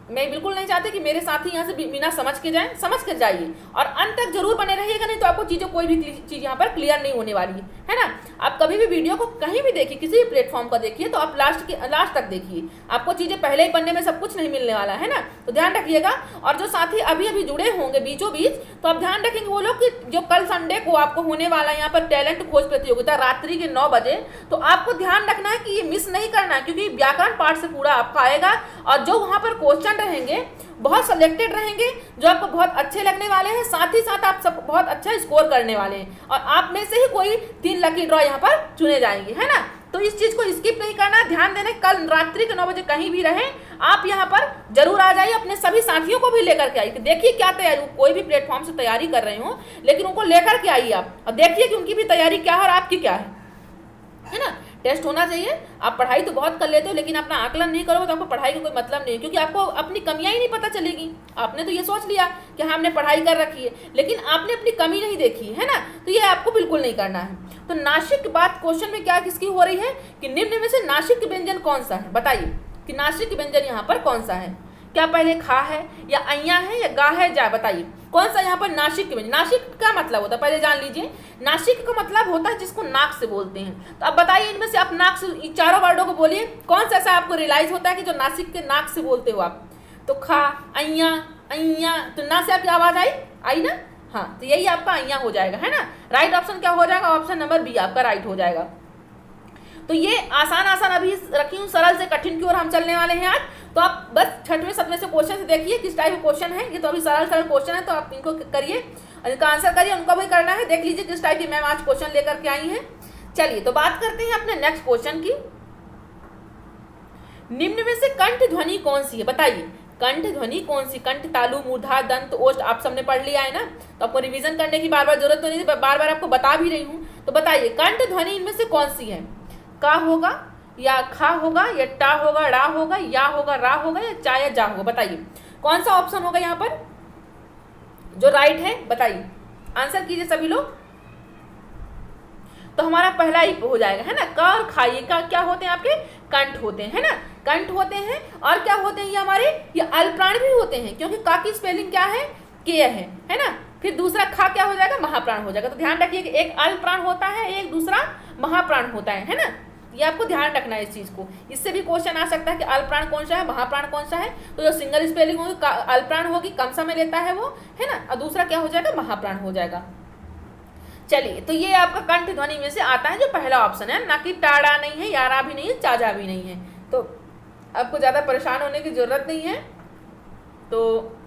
मैं बिल्कुल नहीं चाहती कि मेरे साथी यहाँ से बिना समझ के जाएं, समझ कर जाइए और अंत तक जरूर बने रहिएगा, नहीं तो आपको चीज़ें कोई भी चीज़ यहाँ पर क्लियर नहीं होने वाली है ना। आप कभी भी वीडियो को कहीं भी देखिए, किसी भी प्लेटफॉर्म पर देखिए, तो आप लास्ट तक देखिए, आपको चीज़ें पहले ही पन्ने में सब कुछ नहीं मिलने वाला है ना। तो ध्यान रखिएगा। और जो साथी अभी अभी जुड़े होंगे बीचों बीच, तो आप ध्यान रखेंगे वो लोग कि जो कल संडे को आपको होने वाला है यहाँ पर टैलेंट खोज प्रतियोगिता रात्रि के 9 बजे, तो आपको ध्यान रखना है कि ये मिस नहीं करना है, क्योंकि व्याकरण पाठ से पूरा आपका आएगा और जो वहाँ पर क्वेश्चन रहेंगे बहुत सिलेक्टेड रहेंगे, जो आपको बहुत अच्छे लगने वाले हैं, साथ ही साथ आप सब बहुत अच्छा स्कोर करने वाले हैं और आप में से ही कोई 3 लकी ड्रॉ यहाँ पर चुने जाएंगे, है ना। तो इस चीज को स्किप नहीं करना, ध्यान देना। कल रात्रि के 9 बजे कहीं भी रहें, आप यहाँ पर जरूर आ जाइए, अपने सभी साथियों को भी लेकर के आइए। देखिए क्या तैयारी, कोई भी प्लेटफॉर्म से तैयारी कर रहे हो लेकिन उनको लेकर के आइए आप, और देखिए कि उनकी भी तैयारी क्या है और आपकी क्या है ना। टेस्ट होना चाहिए। आप पढ़ाई तो बहुत कर लेते हो लेकिन अपना आकलन नहीं करोगे तो आपको पढ़ाई का कोई मतलब नहीं, क्योंकि आपको अपनी कमियां ही नहीं पता चलेगी। आपने तो ये सोच लिया कि हाँ हमने पढ़ाई कर रखी है, लेकिन आपने अपनी कमी नहीं देखी है ना, तो ये आपको बिल्कुल नहीं करना है। तो नासिक की बात क्वेश्चन में क्या किसकी हो रही है कि निम्न में से नासिक व्यंजन कौन सा है? बताइए कि नासिक व्यंजन यहाँ पर कौन सा है। क्या पहले खा है या अइया है या गा है जा? बताइए कौन सा यहाँ पर नासिक व्यंजन। नासिक का मतलब होता है, पहले जान लीजिए, नासिक का मतलब होता है जिसको नाक से बोलते हैं। तो अब बताइए इनमें से आप नाक से चारों वर्डों को बोलिए, कौन सा ऐसा आपको रियलाइज होता है कि जो नासिक के नाक से बोलते हो आप? तो खा, अइया, अइया, तो ना से आपकी आवाज आई ना, हाँ, तो यही आपका अइया हो जाएगा, है ना। राइट ऑप्शन क्या हो जाएगा? ऑप्शन नंबर बी आपका राइट हो जाएगा। तो ये आसान अभी रखी हूँ, सरल से कठिन की ओर हम चलने वाले हैं आज। तो आप बस 6वें 7वें से क्वेश्चन से देखिए किस टाइप के क्वेश्चन है। ये तो अभी सरल क्वेश्चन है, तो आप इनको करिए और इनका आंसर करिए, उनको भी करना है। देख लीजिए किस टाइप की मैम आज क्वेश्चन लेकर के आई हैं। चलिए तो बात करते हैं अपने नेक्स्ट क्वेश्चन की। निम्न में से कंठ ध्वनि कौन सी है? बताइए कंठ ध्वनि कौन सी? कंठ, तालु, मूर्धा, दंत, ओष्ठ आप सबने पढ़ लिया है ना, तो आपको रिवीजन करने की बार बार जरूरत तो नहीं थी, बार बार आपको बता भी रही हूँ। तो बताइए कंठ ध्वनि इनमें से कौन सी है? का होगा या खा होगा या टा होगा, रा होगा, या होगा, रा होगा, या चा या जा होगा? बताइए कौन सा ऑप्शन होगा यहाँ पर जो राइट है? बताइए, आंसर कीजिए सभी लोग। तो हमारा पहला ही हो जाएगा, है ना। का और खा ये का क्या होते हैं? आपके कंठ होते हैं, है ना, कंठ होते हैं। और क्या होते हैं ये हमारे? ये अल्प्राण भी होते हैं, क्योंकि का की स्पेलिंग क्या है? के है ना। फिर दूसरा खा क्या हो जाएगा? महाप्राण हो जाएगा। तो ध्यान रखिए कि एक अल्प्राण होता है, एक दूसरा महाप्राण होता है ना। ये आपको ध्यान रखना है इस चीज को। इससे भी क्वेश्चन आ सकता है कि अल्प्राण कौन सा है, महाप्राण कौन सा है। तो जो सिंगल स्पेलिंग होगी अल्प्राण होगी, कम समय लेता है वो, है ना, और दूसरा क्या हो जाएगा? महाप्राण हो जाएगा। चलिए तो ये आपका कंठ ध्वनि में से आता है जो पहला ऑप्शन है, ना कि टाड़ा नहीं है, यारा भी नहीं है, चाजा भी नहीं है। तो आपको ज्यादा परेशान होने की जरूरत नहीं है। तो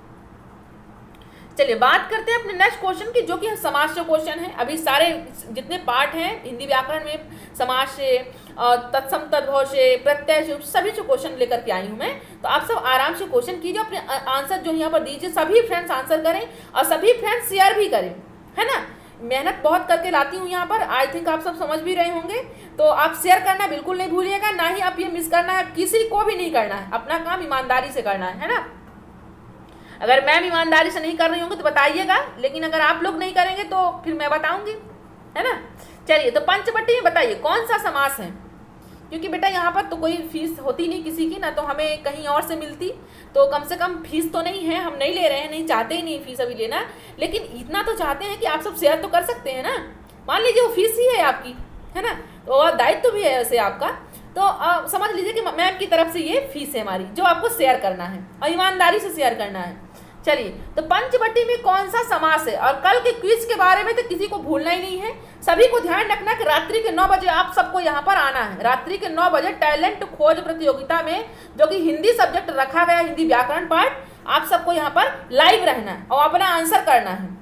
चलिए बात करते हैं अपने नेक्स्ट क्वेश्चन की, जो कि समास से क्वेश्चन है। अभी सारे जितने पार्ट हैं हिंदी व्याकरण में, समास से, तत्सम तद्भव से, प्रत्यय से, सभी से क्वेश्चन लेकर के आई हूँ मैं। तो आप सब आराम से क्वेश्चन कीजिए, अपने आंसर जो यहाँ पर दीजिए, सभी फ्रेंड्स आंसर करें और सभी फ्रेंड्स शेयर भी करें, है ना। मेहनत बहुत करके लाती हूँ यहाँ पर, आई थिंक आप सब समझ भी रहे होंगे। तो आप शेयर करना बिल्कुल नहीं भूलिएगा, ना ही आप ये मिस करना है, किसी को भी नहीं करना है, अपना काम ईमानदारी से करना है ना। अगर मैम ईमानदारी से नहीं कर रही होंगी तो बताइएगा, लेकिन अगर आप लोग नहीं करेंगे तो फिर मैं बताऊंगी, है ना। चलिए तो पंचवटी में बताइए कौन सा समास है? क्योंकि बेटा यहाँ पर तो कोई फीस होती नहीं किसी की ना, तो हमें कहीं और से मिलती, तो कम से कम फीस तो नहीं है, हम नहीं ले रहे हैं, नहीं चाहते ही नहीं फीस अभी लेना, लेकिन इतना तो चाहते हैं कि आप सब शेयर तो कर सकते हैं ना। मान लीजिए वो फीस ही है आपकी, है ना, तो दायित्व भी है वैसे आपका, तो समझ लीजिए कि मैम की तरफ से ये फीस है हमारी, जो आपको शेयर करना है और ईमानदारी से शेयर करना है। चलिए तो पंचवटी में कौन सा समास है? और कल के क्विज के बारे में तो किसी को भूलना ही नहीं है, सभी को ध्यान रखना कि रात्रि के 9 बजे आप सबको यहाँ पर आना है। रात्रि के 9 बजे टैलेंट खोज प्रतियोगिता में, जो कि हिंदी सब्जेक्ट रखा गया, हिंदी व्याकरण पाठ, आप सबको यहाँ पर लाइव रहना है और अपना आंसर करना है।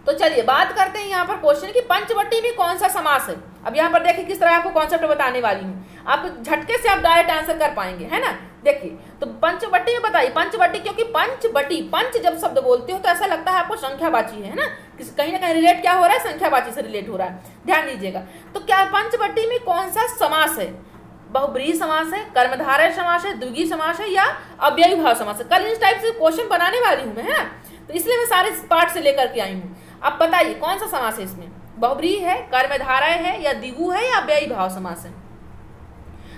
तो चलिए बात करते हैं यहाँ पर क्वेश्चन की, पंचवटी में कौन सा समास है? अब यहाँ पर देखिए किस तरह आपको कॉन्सेप्ट बताने वाली हूँ, आपको झटके से आप डायरेक्ट आंसर कर पाएंगे, है ना। देखिए तो पंचवटी में बताइए, पंचवटी क्योंकि पंचवटी, पंच जब शब्द बोलते हो तो ऐसा लगता है आपको संख्यावाची है ना, कहीं ना कहीं रिलेट क्या हो रहा है, संख्यावाची से रिलेट हो रहा है, ध्यान दीजिएगा। तो क्या पंचवटी में कौन सा समास है, बहुब्रीहि समास है, कर्मधारय समास है, द्विगुणी समास है या अव्ययी भाव समास है। कल इस टाइप से क्वेश्चन बनाने वाली हूँ मैं, है ना, तो इसलिए मैं सारे पार्ट से लेकर के आई हूँ। अब बताइए कौन सा समास है इसमें, बहुब्रीहि है, कर्मधारय है या द्विगु है या अव्ययी भाव समास है।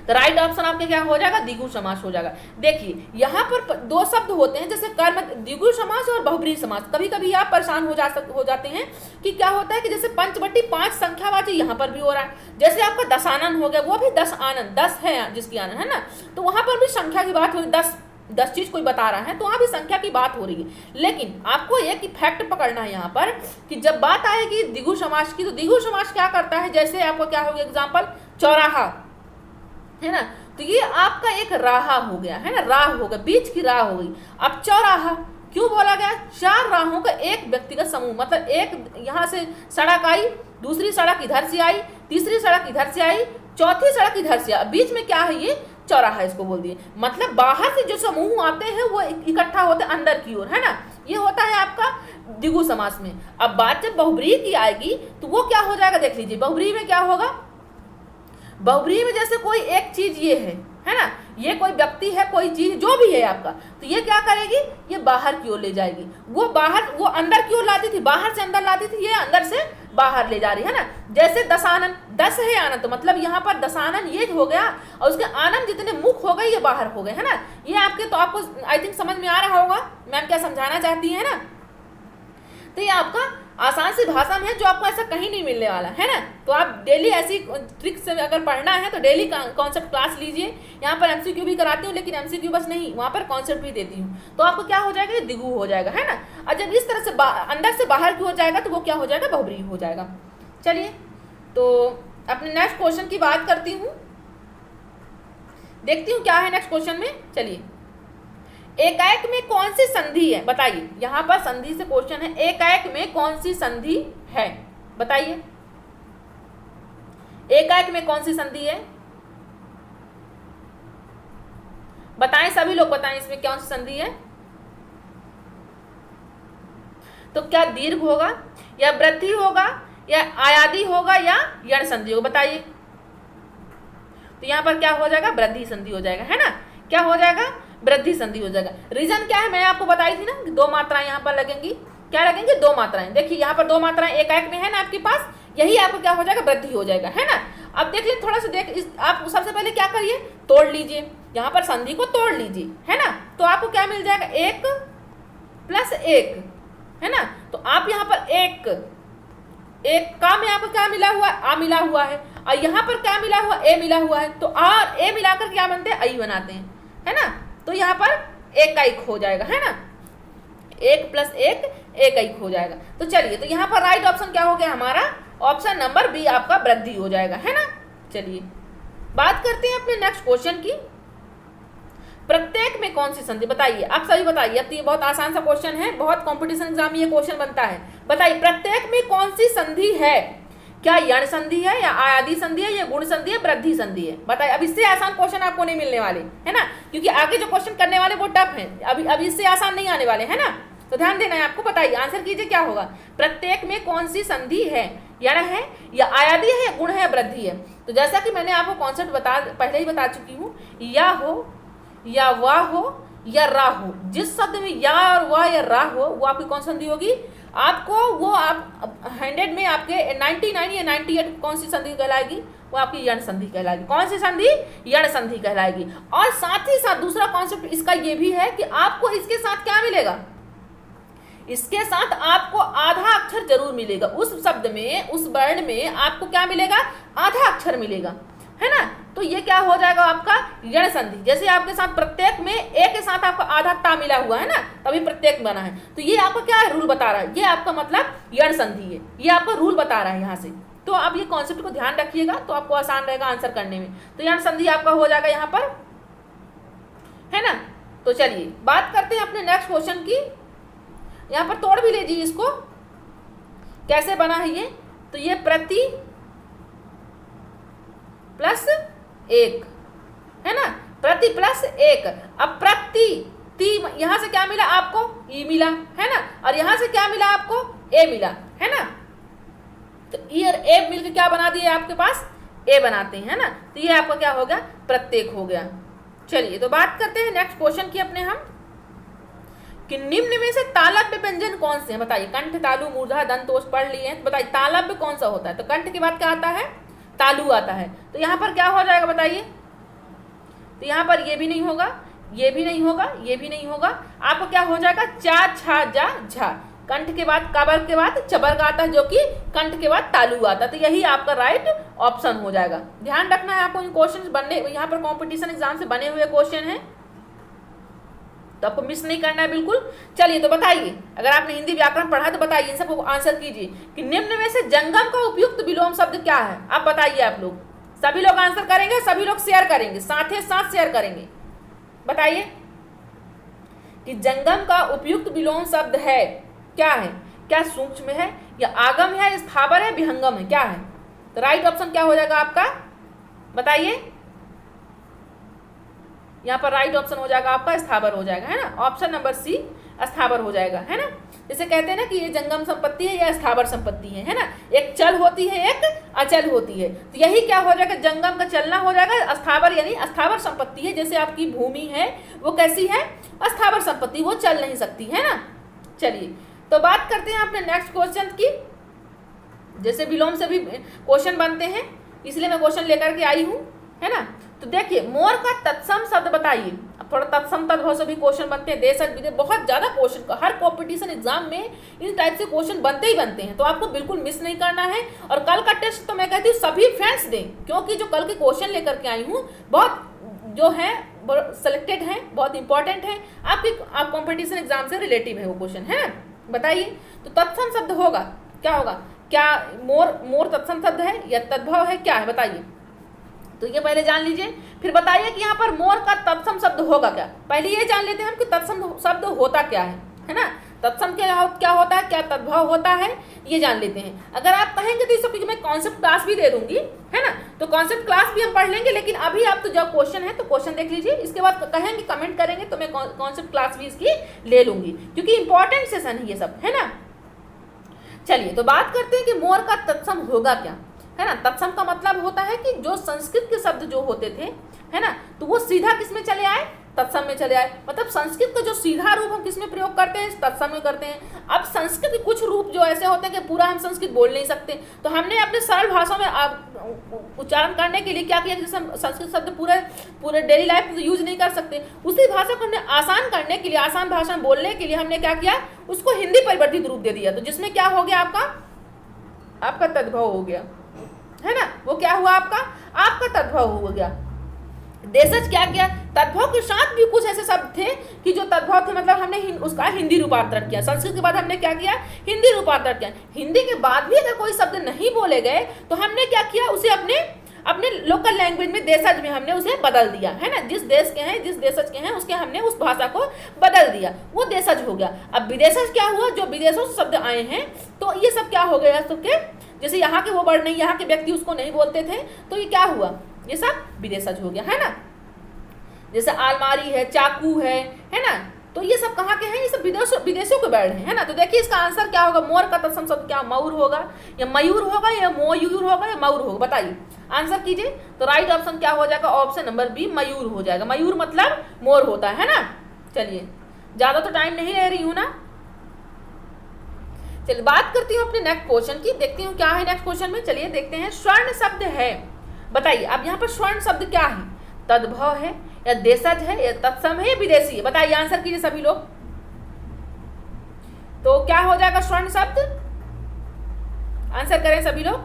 तो राइट ऑप्शन आपके क्या हो जाएगा, द्विगु समास हो जाएगा। देखिए यहाँ पर दो शब्द होते हैं जैसे कर्म, द्विगु समास और बहुब्रीहि समास। कभी कभी आप परेशान हो जाते हैं कि क्या होता है कि जैसे पंचवटी 5 संख्यावाची यहाँ पर भी हो रहा है, जैसे आपका दशानन हो गया, वो भी 10 आनंद, 10 है जिसकी आनंद, है ना, तो वहां पर भी संख्या की बात हो रही, 10 चीज कोई बता रहा है तो वहां भी संख्या की बात हो रही है। लेकिन आपको एक फैक्ट पकड़ना है यहाँ पर कि जब बात आएगी द्विगु समास की, तो द्विगु समास क्या करता है, जैसे आपको क्या हो गया एग्जाम्पल, चौराहा है ना, तो ये आपका एक राह हो गया, है ना, राह हो गया, बीच की राह हो गई। अब चौराहा क्यों बोला गया, 4 राहों का एक व्यक्तिगत समूह, मतलब एक यहाँ से सड़क आई, दूसरी सड़क इधर से आई, तीसरी सड़क इधर से आई, चौथी सड़क इधर से आई, बीच में क्या है, ये चौराहा इसको बोल दिए। मतलब बाहर से जो समूह आते हैं वो इकट्ठा होते हैं अंदर की ओर, है ना, ये होता है आपका द्विगु समास में। अब बात जब बहुब्रीहि की आएगी तो वो क्या हो जाएगा, देख लीजिए बहुब्रीहि में क्या होगा, बहुब्रीहि में जैसे कोई एक चीज ये है ना, ये कोई व्यक्ति है, कोई चीज जो भी है आपका, तो ये क्या करेगी, ये बाहर की ओर ले जाएगी, वो अंदर की ओर लाती थी, बाहर से अंदर लाती थी, ये अंदर से बाहर ले जा रही है ना। जैसे दशानन, 10 है आनंद, तो मतलब यहाँ पर दशानन ये हो गया और उसके आनंद जितने मुख हो गए ये बाहर हो गए, है ना। ये आपके, तो आपको आई थिंक समझ में आ रहा होगा मैम क्या समझाना चाहती है ना। तो ये आपका आसान सी भाषा में है जो आपको ऐसा कहीं नहीं मिलने वाला, है ना। तो आप डेली ऐसी ट्रिक से अगर पढ़ना है तो डेली कॉन्सेप्ट क्लास लीजिए। यहाँ पर एमसीक्यू भी कराती हूँ, लेकिन एमसीक्यू बस नहीं, वहाँ पर कॉन्सेप्ट भी देती हूँ, तो आपको क्या हो जाएगा, द्विगु हो जाएगा, है ना। और जब इस तरह से अंदर से बाहर की हो जाएगा तो वो क्या हो जाएगा, बहुब्रीहि हो जाएगा। चलिए तो अपने नेक्स्ट क्वेश्चन की बात करती हूँ, देखती हूँ क्या है नेक्स्ट क्वेश्चन में। चलिए, एकाएक में कौन सी संधि है, बताइए। यहाँ पर संधि से क्वेश्चन है, एकाएक में कौन सी संधि है, बताइए। एकाएक में कौन सी संधि है, बताएं, सभी लोग बताएं, इसमें कौन सी संधि है। तो क्या दीर्घ होगा या वृद्धि होगा या आयादी होगा या यण संधि होगा, बताइए। तो यहाँ पर क्या हो जाएगा, वृद्धि संधि हो जाएगा, है ना। क्या हो जाएगा, वृद्धि संधि हो जाएगा। रीजन क्या है, मैं आपको बताई थी ना, 2 मात्राएं यहाँ पर लगेंगी, क्या लगेंगी, 2 मात्राएं। देखिए यहाँ पर 2 मात्राएं एकाएक में है ना आपके पास, यही आपको क्या हो जाएगा, वृद्धि हो जाएगा, है ना। अब देख लीजिए थोड़ा सा आप सबसे पहले क्या करिए, तोड़ लीजिए, यहाँ पर संधि को तोड़ लीजिए, है ना। तो आपको क्या मिल जाएगा, 1 + 1, है ना। तो आप यहाँ पर एक का में आपको क्या मिला हुआ है, आ मिला हुआ है, और यहाँ पर क्या मिला हुआ, ए मिला हुआ है, तो आ और ए मिलाकर क्या बनते हैं, आई बनाते हैं, है ना। तो यहाँ पर एकाइक हो जाएगा, है ना, 1 + 1 एकाइक हो जाएगा। तो चलिए, तो यहाँ पर राइट ऑप्शन क्या हो गया हमारा, ऑप्शन नंबर बी आपका वृद्धि हो जाएगा, है ना। चलिए बात करते हैं अपने नेक्स्ट क्वेश्चन की, प्रत्येक में कौन सी संधि, बताइए आप सभी बताइए। अब तो ये बहुत आसान सा क्वेश्चन है, बहुत कंपटीशन एग्जाम में ये क्वेश्चन बनता है। बताइए प्रत्येक में कौन सी संधि है, क्या यण संधि है या आयादी संधि है या गुण संधि है, वृद्धि संधि है, बताइए। अब इससे आसान क्वेश्चन आपको नहीं मिलने वाले, है ना, क्योंकि आगे जो क्वेश्चन करने वाले वो टफ हैं, अभी इससे आसान नहीं आने वाले, है ना। तो ध्यान देना है आपको, बताइए आंसर कीजिए क्या होगा। प्रत्येक में कौन सी संधि है, यण है या आयादी है या गुण है या वृद्धि है। तो जैसा कि मैंने आपको कॉन्सेप्ट पहले ही बता चुकी हूँ, या हो या वाह हो या रा हो, जिस शब्द में या और वाह या रा हो वो आपकी कौन संधि होगी, आपको वो आप 100 में आपके 99 या 98 कौन सी संधि कहलाएगी, वो आपकी यण संधि कहलाएगी। कौन सी संधि, यण संधि कहलाएगी। और साथ ही साथ दूसरा कॉन्सेप्ट इसका ये भी है कि आपको इसके साथ क्या मिलेगा, इसके साथ आपको आधा अक्षर जरूर मिलेगा, उस शब्द में, उस वर्ण में आपको क्या मिलेगा, आधा अक्षर मिलेगा, है ना। तो ये क्या हो जाएगा आपका यण संधि। जैसे आपके साथ प्रत्येक में ए के साथ आपको आधा ता मिला हुआ है ना, तभी प्रत्येक बना है, तो ये आपका क्या है, रूल बता रहा है, ये आपका मतलब यण संधि है, ये आपका रूल बता रहा है यहाँ से। तो आप ये कॉन्सेप्ट को ध्यान रखिएगा तो आपको आसान रहेगा आंसर करने में। तो यण संधि आपका हो जाएगा यहाँ पर, है ना। तो चलिए बात करते हैं अपने नेक्स्ट क्वेश्चन की, यहाँ पर तोड़ भी लीजिए इसको, कैसे बना है ये। तो ये प्रति प्लस एक, है ना, प्रति प्लस एक। अब प्रति ती यहां से क्या मिला आपको, ई मिला, है ना, और यहां से क्या मिला आपको, ए मिला, है ना। तो ई और ए मिलकर क्या बना दिए आपके पास, ए बनाते हैं, है ना। तो ये आपका क्या हो गया, प्रत्येक हो गया। चलिए तो बात करते हैं नेक्स्ट क्वेश्चन की अपने हम, कि निम्न में से तालव्य व्यंजन कौन से हैं, बताइए। कंठ, तालु, मूर्धा, दंत, ओष्ठ पढ़ लिए हैं, तो बताइए तालव्य कौन सा होता है। तो कंठ के बाद क्या आता है, तालु आता है। तो यहाँ पर क्या हो जाएगा बताइए, तो यहाँ पर ये भी नहीं होगा, ये भी नहीं होगा, ये भी नहीं होगा, आपको क्या हो जाएगा, चा छा जा झा। कंठ के बाद कबर के बाद चबर का आता है, जो कि कंठ के बाद तालु आता है। तो यही आपका राइट ऑप्शन हो जाएगा। ध्यान रखना है आपको, इन क्वेश्चन बनने, यहाँ पर कंपटीशन एग्जाम से बने हुए क्वेश्चन हैं, तो आपको मिस नहीं करना है बिल्कुल। चलिए तो बताइए, अगर आपने हिंदी व्याकरण पढ़ा तो बताइए, इन सबको आंसर कीजिए कि निम्न में से जंगम का उपयुक्त विलोम शब्द क्या है। आप बताइए, आप लोग सभी लोग आंसर करेंगे, सभी लोग शेयर करेंगे, साथ ही साथ शेयर करेंगे। बताइए कि जंगम का उपयुक्त विलोम शब्द है क्या है, क्या सूक्ष्म है या आगम है, स्थावर है, विहंगम है, क्या है। तो राइट ऑप्शन क्या हो जाएगा आपका, बताइए। यहाँ पर राइट ऑप्शन हो जाएगा आपका स्थावर हो जाएगा, है ना, ऑप्शन नंबर सी स्थावर हो जाएगा, है ना। जैसे कहते हैं ना कि ये जंगम संपत्ति है या स्थावर संपत्ति है ना, एक चल होती है एक अचल होती है। तो यही क्या हो जाएगा, जंगम का चलना हो जाएगा, स्थावर यानी स्थावर संपत्ति है। जैसे आपकी भूमि है वो कैसी है, स्थावर संपत्ति, वो चल नहीं सकती, है ना। चलिए तो बात करते हैं अपने नेक्स्ट क्वेश्चन की। जैसे विलोम से भी क्वेश्चन बनते हैं, इसलिए मैं क्वेश्चन लेकर के आई हूँ, है ना। तो देखिए मोर का तत्सम शब्द बताइए। अब थोड़ा तत्सम तद्भव से भी क्वेश्चन बनते हैं, देशज विदेश, बहुत ज्यादा क्वेश्चन का हर कॉम्पिटिशन एग्जाम में इन टाइप से क्वेश्चन बनते ही बनते हैं। तो आपको बिल्कुल मिस नहीं करना है। और कल का टेस्ट तो मैं कहती हूँ सभी फ्रेंड्स दें, क्योंकि जो कल के क्वेश्चन लेकर के आई हूँ बहुत जो है सेलेक्टेड है, बहुत इंपॉर्टेंट है, आप कॉम्पिटिशन एग्जाम से रिलेटिव है वो क्वेश्चन, है ना। बताइए तो तत्सम शब्द होगा क्या, होगा क्या, मोर तत्सम शब्द है या तद्भव है, क्या है बताइए। तो ये पहले जान लीजिए, फिर बताइए कि यहाँ पर मोर का तत्सम शब्द होगा क्या। पहले ये जान लेते हैं हम कि तत्सम शब्द होता क्या है ना। तत्सम क्या होता है, क्या तद्भव होता है, ये जान लेते हैं। अगर आप कहेंगे तो इस सब मैं कॉन्सेप्ट क्लास भी दे दूंगी, है ना। तो कॉन्सेप्ट क्लास भी हम पढ़ लेंगे, लेकिन अभी आप तो जब क्वेश्चन है तो क्वेश्चन देख लीजिए, इसके बाद कहेंगे कमेंट करेंगे तो मैं कॉन्सेप्ट क्लास भी इसकी ले लूंगी, क्योंकि इंपॉर्टेंट सेशन है ये सब, है ना। चलिए तो बात करते हैं कि मोर का तत्सम होगा क्या, है ना। तत्सम का मतलब होता है कि जो संस्कृत के शब्द जो होते थे, है ना, तो वो सीधा किस में चले आए, तत्सम में चले आए। मतलब संस्कृत का जो सीधा रूप हम किस में प्रयोग करते हैं, तत्सम में करते हैं। अब संस्कृत के कुछ रूप जो ऐसे होते हैं कि पूरा हम संस्कृत बोल नहीं सकते, तो हमने अपने सरल भाषा में उच्चारण करने के लिए क्या किया, जैसे हम संस्कृत शब्द पूरे डेली लाइफ में यूज नहीं कर सकते, उसी भाषा को हमने आसान करने के लिए, आसान भाषा में बोलने के लिए हमने क्या किया, उसको हिंदी परिवर्तित रूप दे दिया। तो जिसमें क्या हो गया, आपका तद्भव हो गया, है ना। वो क्या हुआ, आपका तद्भव हो गया। देशज क्या किया, तद्भव के साथ भी कुछ ऐसे शब्द थे कि जो तद्भव थे, मतलब हमने उसका हिंदी रूपांतरण किया। संस्कृत के बाद हमने क्या किया, हिंदी रूपांतरण किया। हिंदी के बाद भी अगर कोई शब्द नहीं बोले गए तो हमने क्या किया, उसे अपने लोकल लैंग्वेज में, देशज में हमने उसे बदल दिया, है ना। जिस देश के हैं, जिस देशज के हैं, उसके हमने उस भाषा को बदल दिया, वो देशज हो गया। अब विदेशज क्या हुआ, जो विदेशों से शब्द आए हैं, तो ये सब क्या हो गया, सबके जैसे यहाँ के वो वर्ड नहीं, यहाँ के व्यक्ति उसको नहीं बोलते थे, तो ये क्या हुआ, ये सब विदेशज हो गया, है ना। जैसे अलमारी है, चाकू है ना, तो ये सब कहाँ के हैं, ये सब विदेशों के वर्ड हैं, है ना। तो देखिए इसका आंसर क्या होगा, मोर का तत्सम शब्द क्या, मयूर होगा या मयूर होगा या मोयूर होगा या मयूर होगा, बताइए आंसर कीजिए। तो राइट ऑप्शन क्या हो जाएगा, ऑप्शन नंबर बी मयूर हो जाएगा। मयूर मतलब मोर होता है ना। चलिए ज्यादा तो टाइम नहीं ले रही हूँ ना। चलिए बात करती हूँ अपने नेक्स्ट क्वेश्चन की, देखती हूँ क्या है नेक्स्ट क्वेश्चन में। चलिए देखते हैं, स्वर्ण शब्द है, बताइए अब यहाँ पर स्वर्ण शब्द क्या है, तद्भव है या देशज है या तत्सम है या विदेशी है, बताइए आंसर कीजिए सभी लोग। तो क्या हो जाएगा स्वर्ण शब्द, आंसर करें सभी लोग,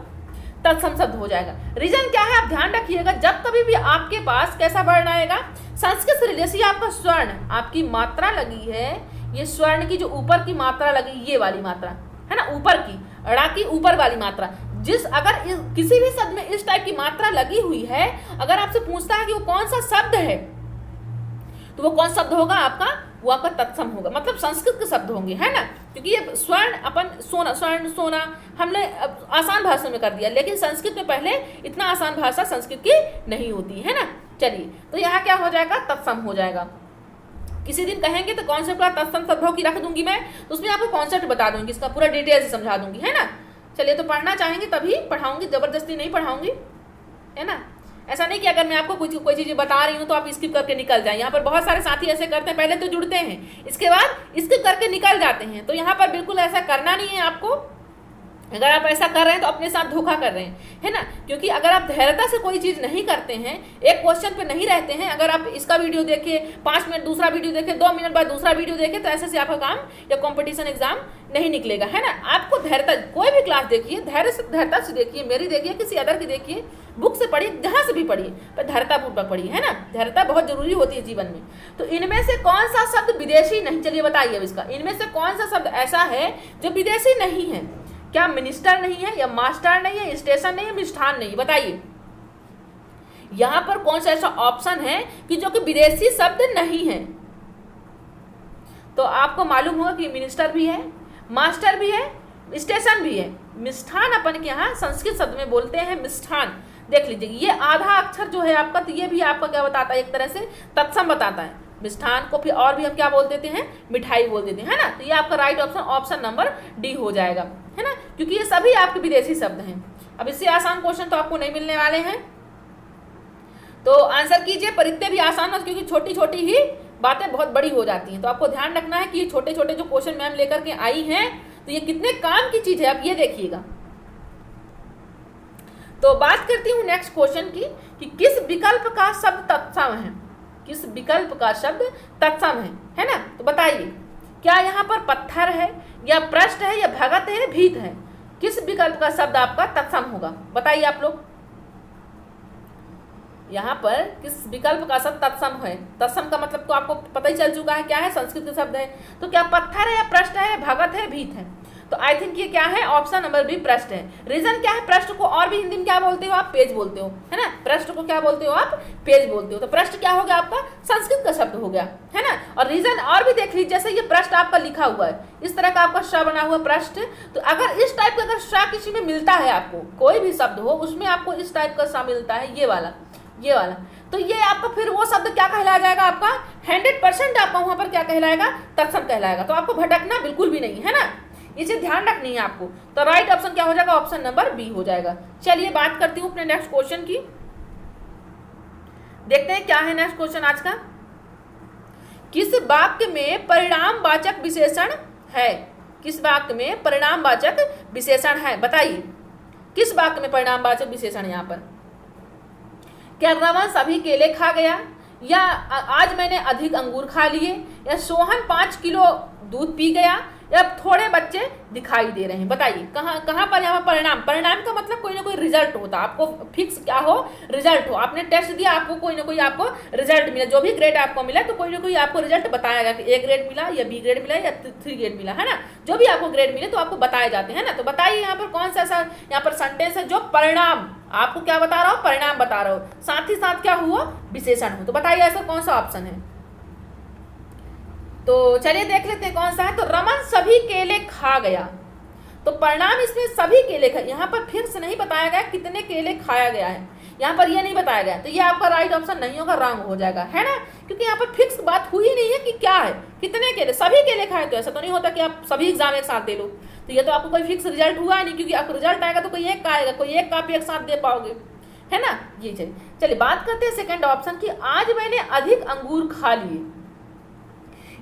तत्सम शब्द हो जाएगा। रीजन क्या है, आप ध्यान रखिएगा, जब कभी भी आपके पास कैसा वर्ण आएगा, संस्कृत से जैसे आपका स्वर्ण, आपकी मात्रा लगी है, ये स्वर्ण की जो ऊपर की मात्रा लगी, ये वाली मात्रा है ना, ऊपर की ड़ा की ऊपर वाली मात्रा, अगर किसी भी शब्द में इस टाइप की मात्रा लगी हुई है, अगर आपसे पूछता है कि वो कौन सा शब्द है, तो वो कौन शब्द होगा, आपका वो आपका तत्सम होगा, मतलब संस्कृत के शब्द होंगे, है ना। क्योंकि ये स्वर्ण अपन सोना, स्वर्ण सोना हमने आसान भाषा में कर दिया, लेकिन संस्कृत में पहले इतना आसान भाषा संस्कृत की नहीं होती है ना। चलिए, तो यहाँ क्या हो जाएगा, तत्सम हो जाएगा। किसी दिन कहेंगे तो कॉन्सेप्ट का तत्सम तद्भव की रख दूंगी मैं, तो उसमें आपको कॉन्सेप्ट बता दूंगी, इसका पूरा डिटेल से समझा दूंगी, है ना। चलिए, तो पढ़ना चाहेंगे तभी पढ़ाऊंगी, जबरदस्ती नहीं पढ़ाऊंगी, है ना। ऐसा नहीं कि अगर मैं आपको कोई चीज़ बता रही हूँ तो आप स्किप करके निकल जाएं। यहाँ पर बहुत सारे साथी ऐसे करते हैं, पहले तो जुड़ते हैं, इसके बाद स्किप करके निकल जाते हैं। तो यहाँ पर बिल्कुल ऐसा करना नहीं है आपको। अगर आप ऐसा कर रहे हैं तो अपने साथ धोखा कर रहे हैं, है ना। क्योंकि अगर आप धैर्यता से कोई चीज़ नहीं करते हैं, एक क्वेश्चन पे नहीं रहते हैं, अगर आप इसका वीडियो देखिए, 5 मिनट दूसरा वीडियो देखिए, 2 मिनट बाद दूसरा वीडियो देखिए, तो ऐसे से आपका काम या कंपटीशन एग्जाम नहीं निकलेगा, है ना। आपको धैर्यता, कोई भी क्लास देखिए धैर्यता से देखिए, मेरी देखिए, किसी अदर की देखिए, बुक से पढ़िए, जहाँ से भी पढ़िए, पर धैर्यतापूर्वक पढ़िए, है ना। धैर्यता बहुत जरूरी होती है जीवन में। तो इनमें से कौन सा शब्द विदेशी नहीं, चलिए बताइए अब इसका, इनमें से कौन सा शब्द ऐसा है जो विदेशी नहीं है। क्या मिनिस्टर नहीं है, या मास्टर नहीं है, स्टेशन नहीं है, मिष्ठान नहीं, बताइए यहां पर कौन सा ऐसा ऑप्शन है कि जो कि विदेशी शब्द नहीं है। तो आपको मालूम होगा कि मिनिस्टर भी है, मास्टर भी है, स्टेशन भी है। मिष्ठान अपन के यहाँ संस्कृत शब्द में बोलते हैं मिष्ठान। देख लीजिए, ये आधा अक्षर जो है आपका, तो ये भी आपका क्या बताता है, एक तरह से तत्सम बताता है। मिष्ठान को फिर और भी हम क्या बोल देते हैं, मिठाई बोल देते हैं, है ना। तो ये आपका right option option number D हो जाएगा, है ना, क्योंकि ये सभी आपके विदेशी शब्द हैं। अब इससे आसान क्वेश्चन तो आपको नहीं मिलने वाले हैं, तो आंसर कीजिए। पर इतने भी आसान है, क्योंकि छोटी छोटी ही बातें बहुत बड़ी हो जाती हैं। तो आपको ध्यान रखना है कि ये छोटे छोटे जो क्वेश्चन मैम लेकर के आई हैं, तो ये कितने काम की चीज है, आप ये देखिएगा। तो बात करती हूँ नेक्स्ट क्वेश्चन की, कि किस विकल्प का शब्द तत्सम है, किस विकल्प का शब्द तत्सम है ना। तो बताइए, क्या यहाँ पर पत्थर है, या पृष्ठ है, या भगत है, भीत है। किस विकल्प का शब्द आपका तत्सम होगा, बताइए आप लोग। यहाँ पर किस विकल्प का शब्द तत्सम है। तत्सम का मतलब तो आपको पता ही चल चुका है, क्या है, संस्कृत के शब्द है। तो क्या पत्थर है, या पृष्ठ है, या भगत है, भीत है। तो आई थिंक ये क्या है, ऑप्शन नंबर बी पृष्ठ है। रीजन क्या है, पृष्ठ को और भी हिंदी में क्या बोलते हो आप, पेज बोलते हो, है ना। पृष्ठ को क्या बोलते हो आप, पेज बोलते हो। तो पृष्ठ क्या हो गया आपका, संस्कृत का शब्द हो गया, है ना। और रीजन और भी देख लीजिए, जैसे ये पृष्ठ आपका लिखा हुआ है, इस तरह का आपका श बना हुआ पृष्ठ। तो अगर इस टाइप का अगर श किसी में मिलता है, आपको कोई भी शब्द हो उसमें आपको इस टाइप का श मिलता है, ये वाला, तो ये आपका फिर वो शब्द क्या कहलाया जाएगा, आपका 100% आपका वहां पर क्या कहलाएगा, तत्सम कहलाएगा। तो आपको भटकना बिल्कुल भी नहीं है ना, इसे ध्यान रखनी है आपको। तो राइट ऑप्शन क्या हो जाएगा, ऑप्शन नंबर बी हो जाएगा। चलिए बात करती हूँ अपने नेक्स्ट क्वेश्चन की, देखते हैं क्या है नेक्स्ट क्वेश्चन आज का। किस वाक्य में परिणामवाचक विशेषण है, किस वाक्य में परिणामवाचक विशेषण है, बताइए किस वाक्य में परिणामवाचक विशेषण है यहाँ पर। क्या रमन सभी केले खा गया, या आज मैंने अधिक अंगूर खा लिए, या सोहन 5 किलो दूध पी गया, या थोड़े बच्चे दिखाई दे रहे हैं। बताइए कहाँ पर यहाँ परिणाम, परिणाम का मतलब कोई ना कोई रिजल्ट होता है, आपको फिक्स क्या हो, रिजल्ट हो। आपने टेस्ट दिया, आपको कोई ना कोई आपको रिजल्ट मिला, जो भी ग्रेड आपको मिला, तो कोई ना कोई आपको रिजल्ट बताएगा कि ए ग्रेड मिला, या बी ग्रेड मिला, या 3 ग्रेड मिला, है ना। जो भी आपको ग्रेड मिले तो आपको बताए जाते हैं ना। तो बताइए यहाँ पर कौन सा ऐसा यहाँ पर सेंटेंस है जो परिणाम, आपको क्या बता रहा हो, परिणाम बता रहा हो, साथ ही साथ क्या हुआ, विशेषण हो। तो बताइए ऐसा कौन सा ऑप्शन है। तो चलिए देख लेते हैं कौन सा है। तो रमन सभी केले खा गया, तो परिणाम इसमें सभी केले खा, यहाँ पर फिक्स नहीं बताया गया कितने केले खाया गया है, यहाँ पर ये नहीं बताया गया। तो ये आपका राइट ऑप्शन नहीं होगा, रॉन्ग हो जाएगा, है ना। क्योंकि यहाँ पर फिक्स बात हुई नहीं है कि क्या है, कितने केले, सभी केले खाए। तो ऐसा तो नहीं होता कि आप सभी एग्जाम एक साथ दे लो, तो ये तो आपको कोई फिक्स रिजल्ट हुआ नहीं, क्योंकि आपको रिजल्ट आएगा तो कोई एक का आएगा, कोई एक कॉपी एक साथ दे पाओगे, है ना। ये चलिए बात करते हैं सेकेंड ऑप्शन की, आज मैंने अधिक अंगूर खा लिए।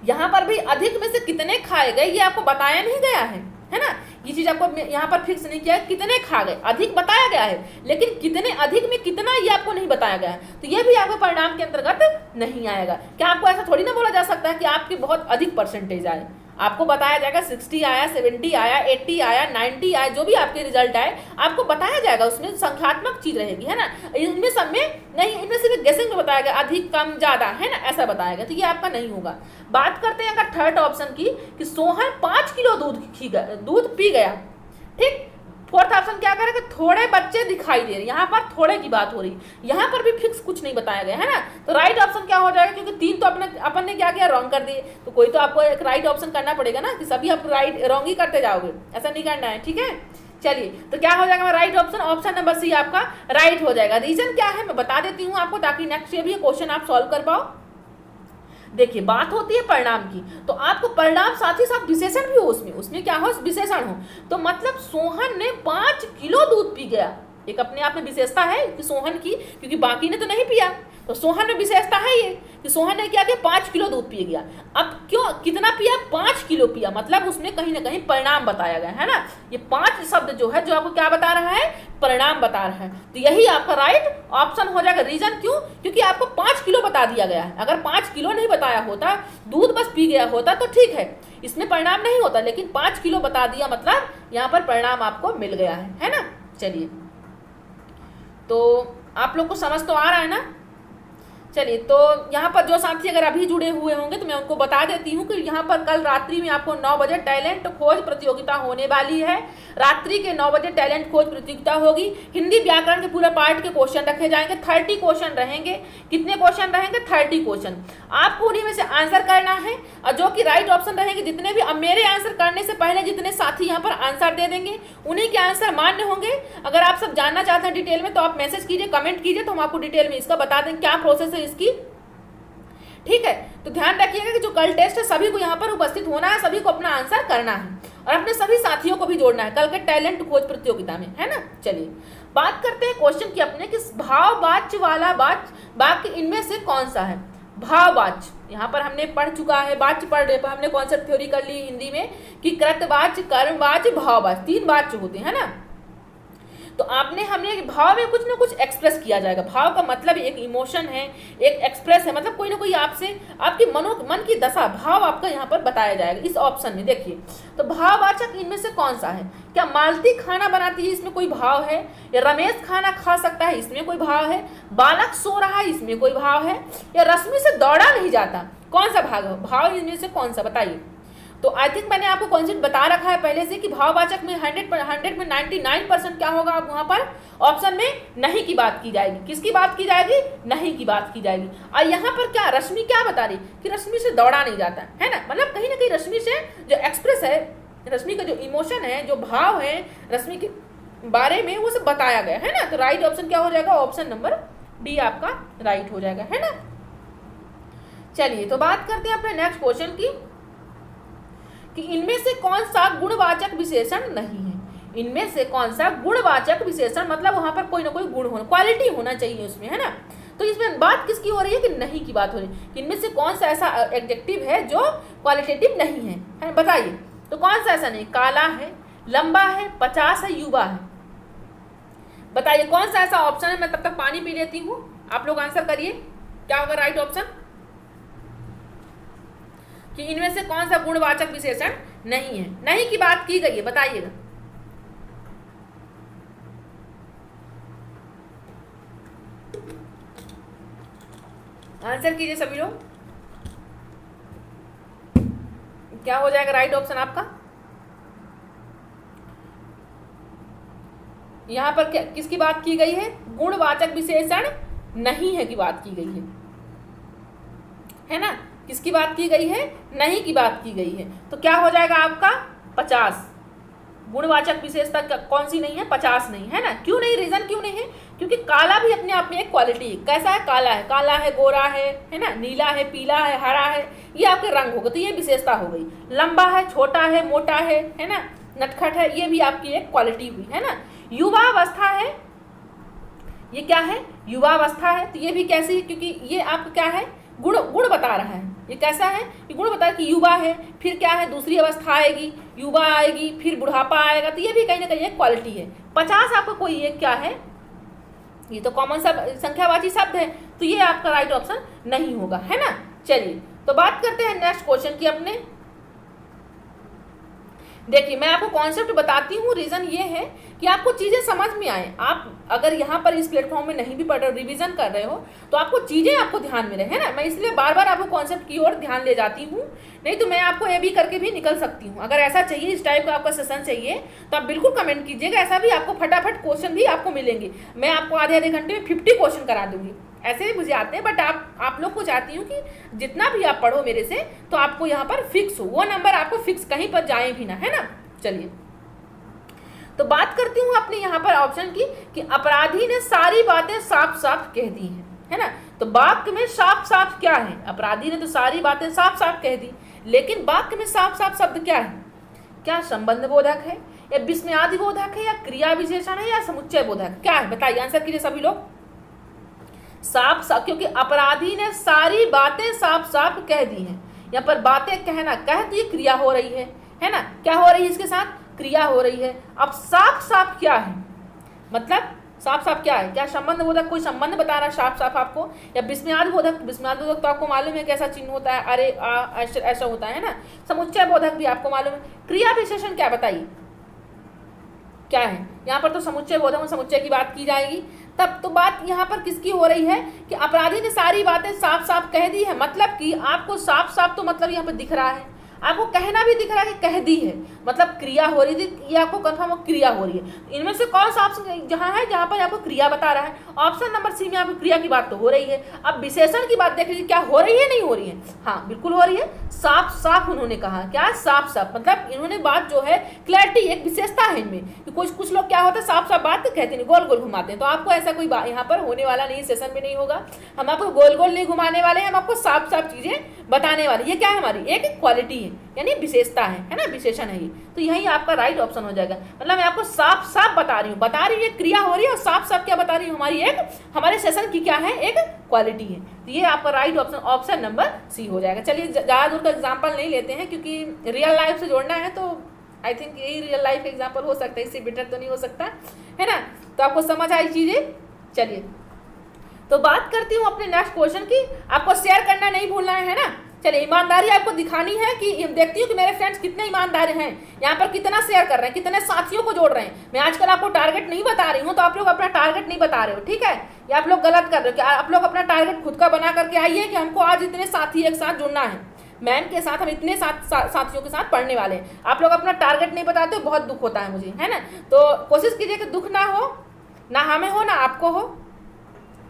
यहाँ पर भी अधिक में से कितने खाए गए ये आपको बताया नहीं गया है ना। ये चीज आपको यहाँ पर फिक्स नहीं किया है, कितने खा गए, अधिक बताया गया है, लेकिन कितने, अधिक में कितना ये आपको नहीं बताया गया है। तो ये भी आपके परिणाम के अंतर्गत नहीं आएगा। क्या आपको ऐसा थोड़ी ना बोला जा सकता है कि आपकी बहुत अधिक परसेंटेज आए, आपको बताया जाएगा 60 आया, 70 आया, 80 आया, 90 आया, जो भी आपके रिजल्ट आए आपको बताया जाएगा, उसमें संख्यात्मक चीज रहेगी, है ना। इनमें सब में नहीं, इनमें सिर्फ गेसिंग में बताया गया, अधिक कम ज्यादा, है ना, ऐसा बताया गया। तो ये आपका नहीं होगा। बात करते हैं अगर थर्ड ऑप्शन की, कि सोहन 5 किलो दूध पी गया, ठीक। फोर्थ ऑप्शन क्या करेगा, थोड़े बच्चे दिखाई दे रहे हैं, यहाँ पर थोड़े की बात हो रही है, यहाँ पर भी फिक्स कुछ नहीं बताया गया है ना। तो राइट ऑप्शन क्या हो जाएगा, क्योंकि 3 तो अपन ने क्या किया, रॉन्ग कर दिए, तो कोई तो आपको एक राइट ऑप्शन करना पड़ेगा ना, कि सभी आप राइट रॉन्ग ही करते जाओगे, ऐसा नहीं करना है, ठीक है। चलिए, तो क्या हो जाएगा right option, option number C आपका राइट हो जाएगा। रीजन क्या है मैं बता देती हूँ आपको, ताकि नेक्स्ट ये भी क्वेश्चन आप सॉल्व कर पाओ। देखिए, बात होती है परिणाम की, तो आपको परिणाम साथ ही साथ विशेषण भी हो, उसमें क्या हो, विशेषण हो। तो मतलब सोहन ने 5 किलो दूध पी गया, एक अपने आप में विशेषता है कि सोहन की, क्योंकि बाकी ने तो नहीं पिया, तो सोहन में विशेषता है ये कि सोहन ने क्या किया, 5 किलो दूध पी गया। अब क्यों, कितना पिया, 5 किलो पिया, मतलब उसमें कहीं ना कहीं परिणाम बताया गया है ना। ये 5 शब्द जो है, जो आपको क्या बता रहा है, परिणाम बता रहा है। तो यही आपका राइट ऑप्शन हो जाएगा। रीजन क्यों, क्योंकि आपको 5 किलो बता दिया गया है। अगर 5 किलो नहीं बताया होता, दूध बस पी गया होता तो ठीक है, इसमें परिणाम नहीं होता, लेकिन 5 किलो बता दिया, मतलब यहाँ पर परिणाम आपको मिल गया है ना। चलिए, तो आप लोग को समझ तो आ रहा है ना। चलिए, तो यहाँ पर जो साथी अगर अभी जुड़े हुए होंगे तो मैं उनको बता देती हूँ कि यहाँ पर कल रात्रि में आपको 9 बजे टैलेंट खोज प्रतियोगिता होने वाली है। रात्रि के 9 बजे टैलेंट खोज प्रतियोगिता होगी। हिंदी व्याकरण के पूरा पार्ट के क्वेश्चन रखे जाएंगे, 30 क्वेश्चन रहेंगे। कितने क्वेश्चन रहेंगे, 30 क्वेश्चन। आपको उन्हीं में से आंसर करना है, और जो कि राइट ऑप्शन रहेंगे जितने भी, अब मेरे आंसर करने से पहले जितने साथी यहाँ पर आंसर दे देंगे उन्हीं के आंसर मान्य होंगे। अगर आप सब जानना चाहते हैं डिटेल में, तो आप मैसेज कीजिए, कमेंट कीजिए, तो हम आपको डिटेल में इसका बता दें क्या प्रोसेस है इसकी, ठीक है। तो ध्यान रखिएगा कि जो कल टेस्ट है सभी को यहाँ पर उपस्थित होना है, सभी को अपना आंसर करना है, और अपने सभी साथियों को भी जोड़ना है कल के टैलेंट खोज प्रतियोगिता में, है ना। चलिए, बात करते हैं क्वेश्चन की अपने, कि भाववाच्य वाला वाक्य इनमें से कौन सा है। भाववाच्य, यहाँ पर हमने पढ़ चुका है, वाच्य पढ़ रहे, हमने कॉन्सेप्ट थ्योरी कर ली हिंदी में कि कृतवाच्य, कर्मवाच्य, भाववाच्य, 3 वाच्य होते हैं ना। तो हमने भाव में कुछ ना कुछ एक्सप्रेस किया जाएगा। भाव का मतलब एक इमोशन है, एक एक्सप्रेस है, मतलब कोई ना कोई आपसे आपके मन की दशा, भाव आपका यहाँ पर बताया जाएगा इस ऑप्शन में। देखिए, तो भाववाचक इनमें से कौन सा है। क्या मालती खाना बनाती है, इसमें कोई भाव है। या रमेश खाना खा सकता है, इसमें कोई भाव है। बालक सो रहा है, इसमें कोई भाव है। या रश्मि से दौड़ा नहीं जाता, कौन सा भाव इनमें से कौन सा, बताइए। तो आई थिंक मैंने आपको कॉन्सेप्ट बता रखा है पहले से कि भाववाचक में 100 में 99% क्या होगा, आप वहाँ पर ऑप्शन में नहीं की बात की जाएगी। किसकी बात की जाएगी, नहीं की बात की जाएगी। और यहाँ पर क्या रश्मि क्या बता रही कि रश्मि से दौड़ा नहीं जाता है ना, मतलब कहीं ना कहीं रश्मि से जो एक्सप्रेस है, रश्मि का जो इमोशन है, जो भाव है रश्मि के बारे में, वो सब बताया गया है ना। तो राइट ऑप्शन क्या हो जाएगा, ऑप्शन नंबर डी आपका राइट हो जाएगा, है ना। चलिए, तो बात करते हैं अपने नेक्स्ट क्वेश्चन की, कि इनमें से कौन सा गुणवाचक विशेषण नहीं है। इनमें से कौन सा गुणवाचक विशेषण, मतलब वहां पर कोई ना कोई गुण होना, क्वालिटी होना चाहिए उसमें, है ना। तो इसमें बात किसकी हो रही है, कि नहीं की बात हो रही है। इनमें से कौन सा ऐसा एडजेक्टिव है जो क्वालिटेटिव नहीं है, बताइए। तो कौन सा ऐसा नहीं, काला है, लंबा है, 50 है, युवा है, बताइए कौन सा ऐसा ऑप्शन है। मैं तब तक पानी पी लेती हूँ, आप लोग आंसर करिए, क्या होगा राइट ऑप्शन, कि इनमें से कौन सा गुणवाचक विशेषण नहीं है। नहीं की बात की गई है, बताइएगा। आंसर कीजिए सभी लोग, क्या हो जाएगा राइट ऑप्शन आपका। यहां पर किसकी बात की गई है, गुणवाचक विशेषण नहीं है की बात की गई है ना। किसकी बात की गई है, नहीं की बात की गई है। तो क्या हो जाएगा आपका 50। गुणवाचक विशेषता कौन सी नहीं है, 50 नहीं है ना। क्यों नहीं, रीजन क्यों नहीं है, क्योंकि काला भी अपने आप में एक क्वालिटी है। कैसा है, काला है, गोरा है ना, नीला है, पीला है, हरा है, ये आपके रंग होगा, तो ये विशेषता हो गई। लंबा है, छोटा है, मोटा है ना, नटखट है, ये भी आपकी एक क्वालिटी हुई, है ना। युवावस्था है, ये क्या है, युवावस्था है, तो ये भी कैसी, क्योंकि ये आपका क्या है, गुण बता रहा है। ये कैसा है, ये गुण बता रहा है कि युवा है, फिर क्या है, दूसरी अवस्था आएगी, युवा आएगी, फिर बुढ़ापा आएगा, तो ये भी कहीं ना कहीं एक क्वालिटी है। 50 आपका कोई एक क्या है, ये तो कॉमन संख्यावाची शब्द है, तो ये आपका राइट ऑप्शन नहीं होगा, है ना। चलिए, तो बात करते हैं नेक्स्ट क्वेश्चन की अपने। देखिए मैं आपको कॉन्सेप्ट बताती हूँ, रीज़न ये है कि आपको चीज़ें समझ में आए। आप अगर यहाँ पर इस प्लेटफॉर्म में नहीं भी पढ़ रहे हो, रिवीजन कर रहे हो, तो आपको चीज़ें आपको ध्यान में रहे, है ना। मैं इसलिए बार बार आपको कॉन्सेप्ट की ओर ध्यान ले जाती हूँ, नहीं तो मैं आपको ये भी करके भी निकल सकती हूँ। अगर ऐसा चाहिए, इस टाइप का आपका सेशन चाहिए, तो आप बिल्कुल कमेंट कीजिएगा। ऐसा भी आपको फटाफट क्वेश्चन भी आपको मिलेंगे। मैं आपको आधे घंटे में 50 क्वेश्चन करा दूंगी, ऐसे भी मुझे आते हैं। बट आप लोग को चाहती हूँ कि जितना भी आप पढ़ो मेरे से, तो आपको यहाँ पर फिक्स हो, वो नंबर आपको फिक्स, कहीं पर जाए भी ना, है ना। चलिए तो बात करती हूँ अपने यहाँ पर ऑप्शन की कि अपराधी ने सारी बातें साफ साफ कह दी हैं, है ना। तो वाक्य में साफ साफ क्या है? अपराधी ने तो सारी बातें साफ साफ कह दी, लेकिन वाक्य में साफ साफ शब्द क्या है? क्या संबंध बोधक है, या विस्मयादि बोधक है, या क्रिया विशेषण है, या समुच्चय बोधक? क्या है बताइए, आंसर कीजिए सभी लोग। साफ साफ, क्योंकि अपराधी ने सारी बातें साफ साफ कह दी हैं। यहाँ पर बातें कहना, कह तो ये क्रिया हो रही है ना। क्या हो रही है इसके साथ? क्रिया हो रही है। अब साफ साफ क्या है, मतलब साफ साफ क्या है? क्या संबंध बोधक, कोई संबंध बता रहा है साफ साफ आपको, या विस्मयादि बोधक? विस्मयादि बोधक तो आपको मालूम है कैसा चिन्ह होता है, अरे ऐसा होता है ना। समुच्चय बोधक भी आपको मालूम है। क्रिया विशेषण क्या, बताइए क्या है? यहाँ पर तो समुच्चय बोधक में समुच्चय की बात की जाएगी। तब तो बात यहाँ पर किसकी हो रही है कि अपराधी ने सारी बातें साफ साफ कह दी है, मतलब कि आपको साफ साफ तो मतलब यहाँ पर दिख रहा है, आपको कहना भी दिख रहा है कि कह दी है, मतलब क्रिया हो रही थी, ये आपको कंफर्म हो क्रिया हो रही है। इनमें से कौन सा ऑप्शन जहाँ है जहाँ पर आपको क्रिया बता रहा है? ऑप्शन नंबर सी में आपको क्रिया की बात तो हो रही है। अब विशेषण की बात देख लीजिए, क्या हो रही है, नहीं हो रही है? हाँ बिल्कुल हो रही है। साफ साफ उन्होंने कहा, क्या साफ साफ, मतलब इन्होंने बात जो है क्लैरिटी, एक विशेषता है इनमें कि कुछ लोग क्या होता है साफ साफ बात कहते नहीं, गोल गोल घुमाते हैं। तो आपको ऐसा कोई यहाँ पर होने वाला नहीं, सेशन में नहीं होगा। हम आपको गोल गोल नहीं घुमाने वाले हैं, हम आपको साफ साफ चीजें बताने वाले। ये क्या है? हमारी एक क्वालिटी है, यानी विशेषता है ना, विशेषण है ये। तो यही आपका राइट ऑप्शन हो जाएगा। मतलब मैं आपको साफ साफ बता रही हूँ, ये क्रिया हो रही है, और साफ साफ क्या बता रही हूँ? हमारी एक, हमारे सेशन की क्या है, एक क्वालिटी है। तो ये आपका right option, option number C हो जाएगा। चलिए ज़्यादा दूर का एग्जाम्पल नहीं लेते हैं, क्योंकि रियल लाइफ से जोड़ना है, तो आई थिंक यही रियल लाइफ एग्जाम्पल हो सकता है, इससे बेटर तो नहीं हो सकता, है ना। तो आपको समझ आई चीज़ें। चलिए तो बात करती हूँ अपने नेक्स्ट क्वेश्चन की। आपको शेयर करना नहीं भूलना है ना। चलिए ईमानदारी आपको दिखानी है कि देखती हूँ कि मेरे फ्रेंड्स कितने ईमानदार हैं, यहाँ पर कितना शेयर कर रहे हैं, कितने साथियों को जोड़ रहे हैं। मैं आजकल आपको टारगेट नहीं बता रही हूँ, तो आप लोग अपना टारगेट नहीं बता रहे हो, ठीक है। या आप लोग गलत कर रहे हो कि आप लोग अपना टारगेट खुद का बना करके आइए कि हमको आज इतने साथी एक साथ जुड़ना है, मैम के साथ हम इतने साथियों के साथ पढ़ने वाले हैं। आप लोग अपना टारगेट नहीं बताते हो, बहुत दुख होता है मुझे, है ना। तो कोशिश कीजिए कि दुख ना हो, ना हमें हो, ना आपको हो।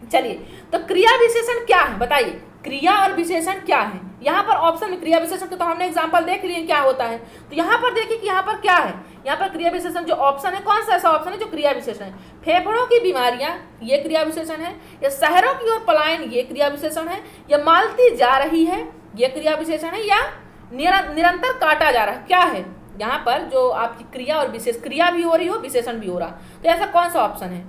चलिए तो क्रिया विशेषण क्या है बताइए, क्रिया और विशेषण क्या है? यहाँ पर ऑप्शन में क्रिया विशेषण तो हमने एग्जांपल देख लिए क्या होता है। तो यहाँ पर देखिए कि यहाँ पर क्या है, यहाँ पर क्रिया विशेषण जो ऑप्शन है, कौन सा ऐसा ऑप्शन है जो क्रिया विशेषण है? फेफड़ों की बीमारियां, ये क्रिया विशेषण है। या शहरों की ओर पलायन, ये क्रिया विशेषण है। या मालती जा रही है, ये क्रिया विशेषण है। या निरंतर काटा जा रहा है, क्या है? यहाँ पर जो आपकी क्रिया और विशेष, क्रिया भी हो रही हो, विशेषण भी हो रहा, तो ऐसा कौन सा ऑप्शन है?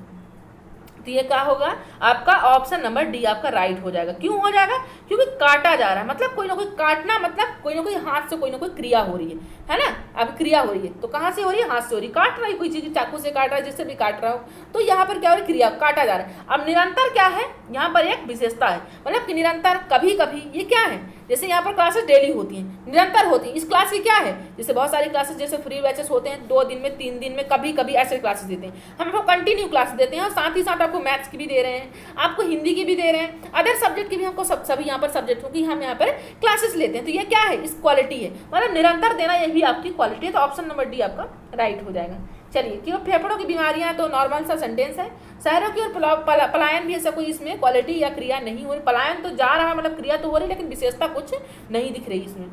तो ये क्या होगा आपका? ऑप्शन नंबर डी आपका राइट हो जाएगा। क्यों हो जाएगा? क्योंकि काटा जा रहा है, मतलब कोई ना कोई काटना, मतलब कोई ना कोई हाथ से कोई ना कोई क्रिया हो रही है ना। अब क्रिया हो रही है तो कहाँ से हो रही है? हाथ से हो रही है। काट रहा है कोई चीज़, चाकू से काट रहा है, जिससे भी काट रहा हो, तो यहाँ पर क्या हो रही है? क्रिया, काटा जा रहा है। अब निरंतर क्या है? यहाँ पर एक विशेषता है, मतलब कि निरंतर, कभी कभी, ये क्या है? जैसे यहाँ पर क्लासेस डेली होती हैं, निरंतर होती हैं। इस क्लास की क्या है? जैसे बहुत सारी क्लासेस, जैसे फ्री बैचेस होते हैं, 2 दिन में, 3 दिन में, कभी कभी ऐसे क्लासेस देते हैं। हम आपको कंटिन्यू क्लास देते हैं, और साथ ही साथ आपको मैथ्स की भी दे रहे हैं, आपको हिंदी की भी दे रहे हैं, अदर सब्जेक्ट की भी हमको सभी यहाँ पर सब्जेक्ट होगी, हम यहाँ पर क्लासेस लेते हैं। तो ये क्या है? इस क्वालिटी है, मतलब निरंतर देना, ये भी आपकी क्वालिटी है। तो ऑप्शन नंबर डी आपका राइट हो जाएगा। चलिए कि फेफड़ों की बीमारियां तो नॉर्मल सा सेंटेंस है। शहरों की ओर पलायन भी ऐसा कोई इसमें क्वालिटी या क्रिया नहीं हो रही। पलायन तो जा रहा है, मतलब क्रिया तो हो रही, लेकिन विशेषता कुछ नहीं दिख रही इसमें।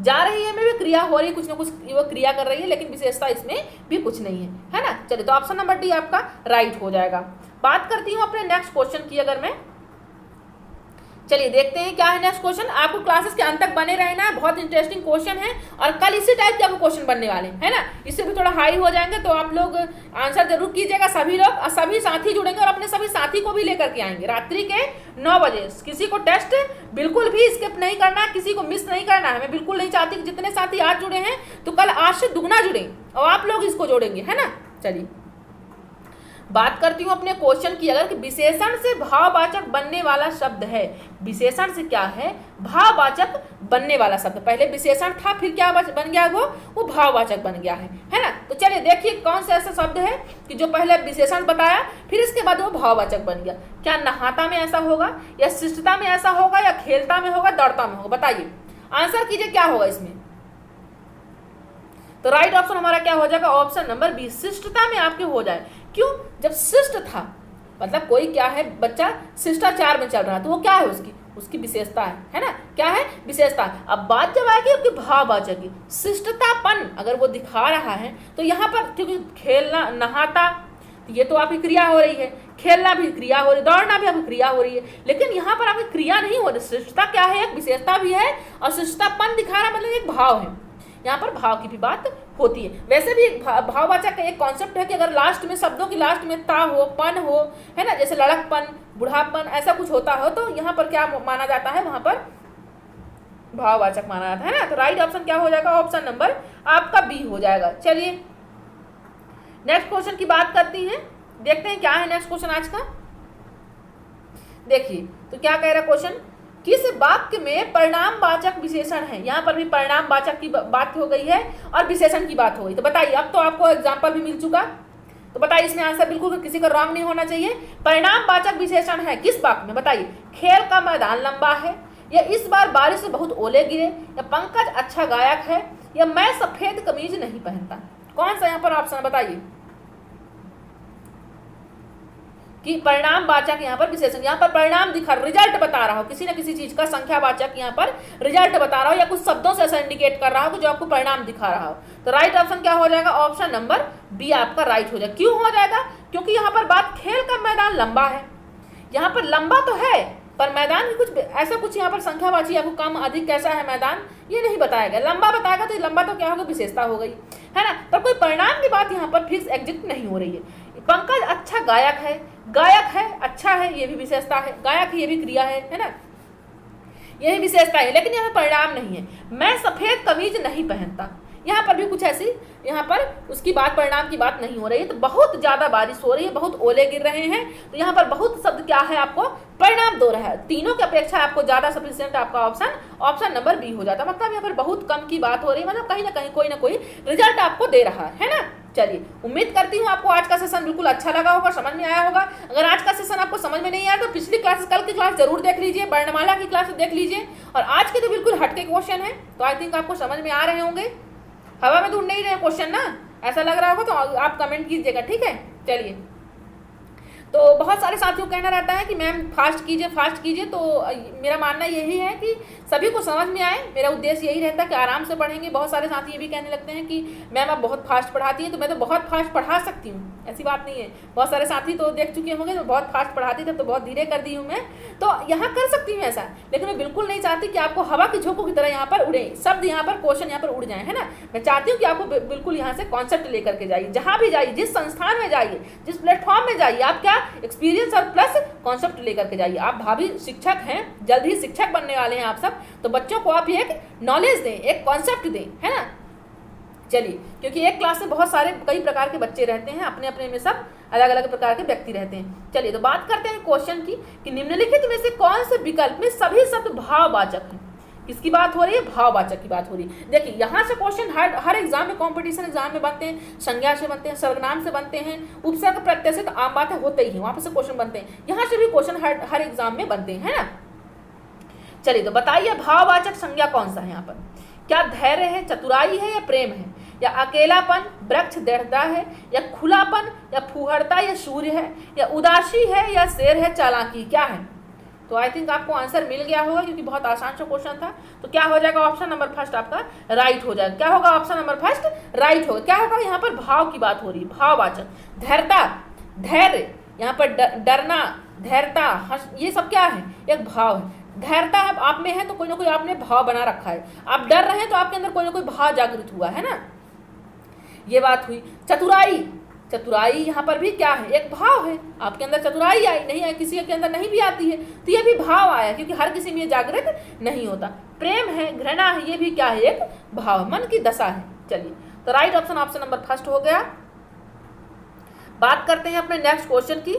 जा रही है में भी क्रिया हो रही, कुछ ना कुछ वो क्रिया कर रही है, लेकिन विशेषता इसमें भी कुछ नहीं है ना। चलिए तो ऑप्शन नंबर डी आपका राइट हो जाएगा। बात करती हूँ अपने नेक्स्ट क्वेश्चन की। अगर मैं, चलिए देखते हैं क्या है नेक्स्ट क्वेश्चन। आपको क्लासेस के अंत तक बने रहना है, बहुत इंटरेस्टिंग क्वेश्चन है, और कल इसी टाइप के आपको क्वेश्चन बनने वाले हैं, है ना। इससे भी थोड़ा हाई हो जाएंगे, तो आप लोग आंसर जरूर कीजिएगा सभी लोग, और सभी साथी जुड़ेंगे, और अपने सभी साथी को भी लेकर के आएंगे रात्रि के 9 बजे। किसी को टेस्ट बिल्कुल भी स्किप नहीं करना, किसी को मिस नहीं करना है। मैं बिल्कुल नहीं चाहती कि जितने साथी आज जुड़े हैं तो कल आज से दुगना जुड़े, और आप लोग इसको जोड़ेंगे, है ना। चलिए बात करती हूँ अपने क्वेश्चन की, अगर कि विशेषण से भाववाचक बनने वाला शब्द है, विशेषण से क्या है, भाववाचक बनने वाला शब्द, पहले विशेषण था फिर क्या बन गया, वो भाववाचक बन गया है ना। तो चलिए देखिए कौन सा ऐसा शब्द है कि जो पहले विशेषण बताया फिर इसके बाद वो भाववाचक बन गया। क्या नहाता में ऐसा होगा, या शिष्टता में ऐसा होगा, या खेलता में होगा, दौड़ता में होगा, बताइए आंसर कीजिए क्या होगा इसमें। तो राइट ऑप्शन हमारा क्या हो जाएगा, ऑप्शन नंबर बी, शिष्टता में आपके हो जाए। क्यों, जब शिष्ट था मतलब कोई क्या है, बच्चा शिष्टाचार में चल रहा है, तो वो क्या है, उसकी विशेषता है ना, क्या है, विशेषता। अब बात जब आएगी आपकी भाववाचक की, शिष्टतापन अगर वो दिखा रहा है तो यहाँ पर क्योंकि खेलना, नहाता, ये तो आपकी क्रिया हो रही है, खेलना भी क्रिया हो रही है, दौड़ना भी आपकी क्रिया हो रही है, लेकिन यहाँ पर आपकी क्रिया नहीं हो रही। शिष्टता क्या है, एक विशेषता भी है, और शिष्टतापन दिखा रहा मतलब एक भाव है, यहाँ पर भाव की भी बात होती है। वैसे भी एक भाववाचक का एक कॉन्सेप्ट है कि अगर लास्ट में, शब्दों की लास्ट में ता हो, पन हो, है ना, जैसे लड़कपन, बुढ़ापन, ऐसा कुछ होता हो तो यहाँ पर क्या माना जाता है, वहां पर भाववाचक माना जाता है ना। तो राइट ऑप्शन क्या हो जाएगा, ऑप्शन नंबर आपका बी हो जाएगा। चलिए नेक्स्ट क्वेश्चन की बात करती हैं, देखते हैं क्या है नेक्स्ट क्वेश्चन आज का। देखिए तो क्या कह रहा है क्वेश्चन, किस वाक्य में परिणामवाचक विशेषण है, यहाँ पर भी परिणामवाचक की बात हो गई है और विशेषण की बात हो गई। तो बताइए, अब तो आपको एग्जाम्पल भी मिल चुका, तो बताइए इसमें आंसर बिल्कुल किसी का रॉन्ग नहीं होना चाहिए। परिणामवाचक विशेषण है किस वाक्य में, बताइए, खेल का मैदान लंबा है, या इस बार बारिश से बहुत ओले गिरे, या पंकज अच्छा गायक है, या मैं सफेद कमीज नहीं पहनता। कौन सा यहाँ पर ऑप्शन बताइए कि परिणामवाचक यहाँ पर विशेषण, यहाँ पर परिणाम दिखा, रिजल्ट बता रहा हो किसी न किसी चीज का, संख्यावाचक यहाँ पर रिजल्ट बता रहा हो, या कुछ शब्दों से ऐसा इंडिकेट कर रहा हो जो आपको परिणाम दिखा रहा हो। तो राइट ऑप्शन क्या हो जाएगा, ऑप्शन नंबर बी आपका राइट हो जाएगा। क्यों हो जाएगा, क्योंकि यहाँ पर बात खेल का मैदान लंबा है, यहाँ पर लंबा तो है पर मैदान की कुछ ऐसा कुछ यहाँ पर संख्यावाची आपको कम अधिक कैसा है मैदान ये नहीं बताया गया। लंबा बताएगा तो लंबा तो क्या होगा, विशेषता हो गई, है ना। पर कोई परिणाम की बात यहाँ पर फिक्स एग्जिट नहीं हो रही है। पंकज अच्छा गायक है, गायक है, अच्छा है, ये भी विशेषता है, गायक है ये भी क्रिया है ना, ये भी विशेषता है, लेकिन यहाँ परिणाम नहीं है। मैं सफेद कमीज नहीं पहनता, यहाँ पर भी कुछ ऐसी, यहाँ पर उसकी बात, परिणाम की बात नहीं हो रही है। तो बहुत ज्यादा बारिश हो रही है, बहुत ओले गिर रहे हैं, तो यहाँ पर बहुत शब्द क्या है, आपको परिणाम दो रहा है। तीनों की अपेक्षा आपको ज्यादा सफिशिएंट आपका ऑप्शन नंबर बी हो जाता है। मतलब यहाँ पर बहुत कम की बात हो रही है, मतलब कहीं ना कहीं कोई ना कोई रिजल्ट आपको दे रहा है ना। चलिए उम्मीद करती हूँ आपको आज का सेशन बिल्कुल अच्छा लगा होगा, समझ में आया होगा। अगर आज का सेशन आपको समझ में नहीं आया तो पिछली क्लास, कल की क्लास जरूर देख लीजिए, वर्णमाला की क्लास देख लीजिए, और आज के तो बिल्कुल हटके क्वेश्चन है, तो आई थिंक आपको समझ में आ रहे होंगे। हवा में तो उड़ नहीं रहे क्वेश्चन ना, ऐसा लग रहा होगा तो आप कमेंट कीजिएगा, ठीक है। चलिए, तो बहुत सारे साथियों को कहना रहता है कि मैम फास्ट कीजिए, तो मेरा मानना यही है कि सभी को समझ में आए, मेरा उद्देश्य यही रहता है कि आराम से पढ़ेंगे। बहुत सारे साथी ये भी कहने लगते हैं कि मैम आप बहुत फास्ट पढ़ाती हैं, तो मैं तो बहुत फास्ट पढ़ा सकती हूँ, ऐसी बात नहीं है। बहुत सारे साथी तो देख चुके होंगे तो बहुत फास्ट पढ़ाती थी, तो बहुत धीरे कर दी हूँ मैं, तो यहाँ कर सकती हूँ ऐसा, लेकिन मैं बिल्कुल नहीं चाहती कि आपको हवा की झोंकों की तरह यहाँ पर उड़े शब्द, यहाँ पर क्वेश्चन यहाँ पर उड़ जाए, है ना। मैं चाहती हूँ कि आपको बिल्कुल यहाँ से कॉन्सेप्ट लेकर के जाइए, जहाँ भी जाइए, जिस संस्थान में जाइए, जिस प्लेटफॉर्म में जाइए, आप क्या एक्सपीरियंस और प्लस कॉन्सेप्ट लेकर के जाइए। आप भावी शिक्षक हैं, जल्द ही शिक्षक बनने वाले हैं आप सब, तो बच्चों को आप एक नॉलेज दें, एक कॉन्सेप्ट दें, है ना। चलिए, क्योंकि एक क्लास में बहुत सारे कई प्रकार के बच्चे रहते हैं, अपने अपने में सब अलग अलग प्रकार के व्यक्ति रहते हैं। चलिए तो बात करते हैं क्वेश्चन की कि निम्नलिखित में से कौन से विकल्प में सभी शब्द भाववाचक हैं। किसकी बात हो रही है, भाववाचक की बात हो रही है। देखिए यहाँ से क्वेश्चन हर एग्जाम में, कॉम्पिटिशन एग्जाम में बनते हैं, संज्ञा से बनते हैं, सर्वनाम से बनते हैं, उपसर्ग प्रत्यय से तो आम बात है, होते ही है, वहां पर से क्वेश्चन बनते हैं। यहाँ से भी क्वेश्चन हर एग्जाम में बनते हैं, है ना। चलिए तो बताइए भाववाचक संज्ञा कौन सा है यहाँ पर। क्या धैर्य है, चतुराई है, या प्रेम है, या अकेलापन, वृक्ष दृढ़ता है, या खुलापन, या फुहरता, या सूर्य है, या उदासी है, या शेर है, चालाकी, क्या है। तो आई थिंक आपको आंसर मिल गया होगा, क्योंकि बहुत आसान सा क्वेश्चन था। तो क्या हो जाएगा, ऑप्शन नंबर फर्स्ट आपका राइट हो जाएगा। क्या होगा, ऑप्शन नंबर फर्स्ट राइट होगा। क्या होगा, यहाँ पर भाव की बात हो रही है, भाववाचक, धैर्यता, धैर्य, यहाँ पर डरना, धैर्यता, ये सब क्या है, एक भाव है। धैर्यता आप में है तो कोई ना कोई आपने भाव बना रखा है, आप डर रहे हैं तो आपके अंदर कोई ना कोई भाव जागृत हुआ है ना, ये बात हुई। चतुराई, चतुराई यहाँ पर भी क्या है, एक भाव है, आपके अंदर चतुराई आई, नहीं आई, किसी के अंदर नहीं भी आती है, तो ये भी भाव आया, क्योंकि हर किसी में जागृत नहीं होता। प्रेम है, घृणा है, ये भी क्या है, एक भाव, मन की दशा है। चलिए तो राइट ऑप्शन नंबर फर्स्ट हो गया। बात करते हैं अपने नेक्स्ट क्वेश्चन की।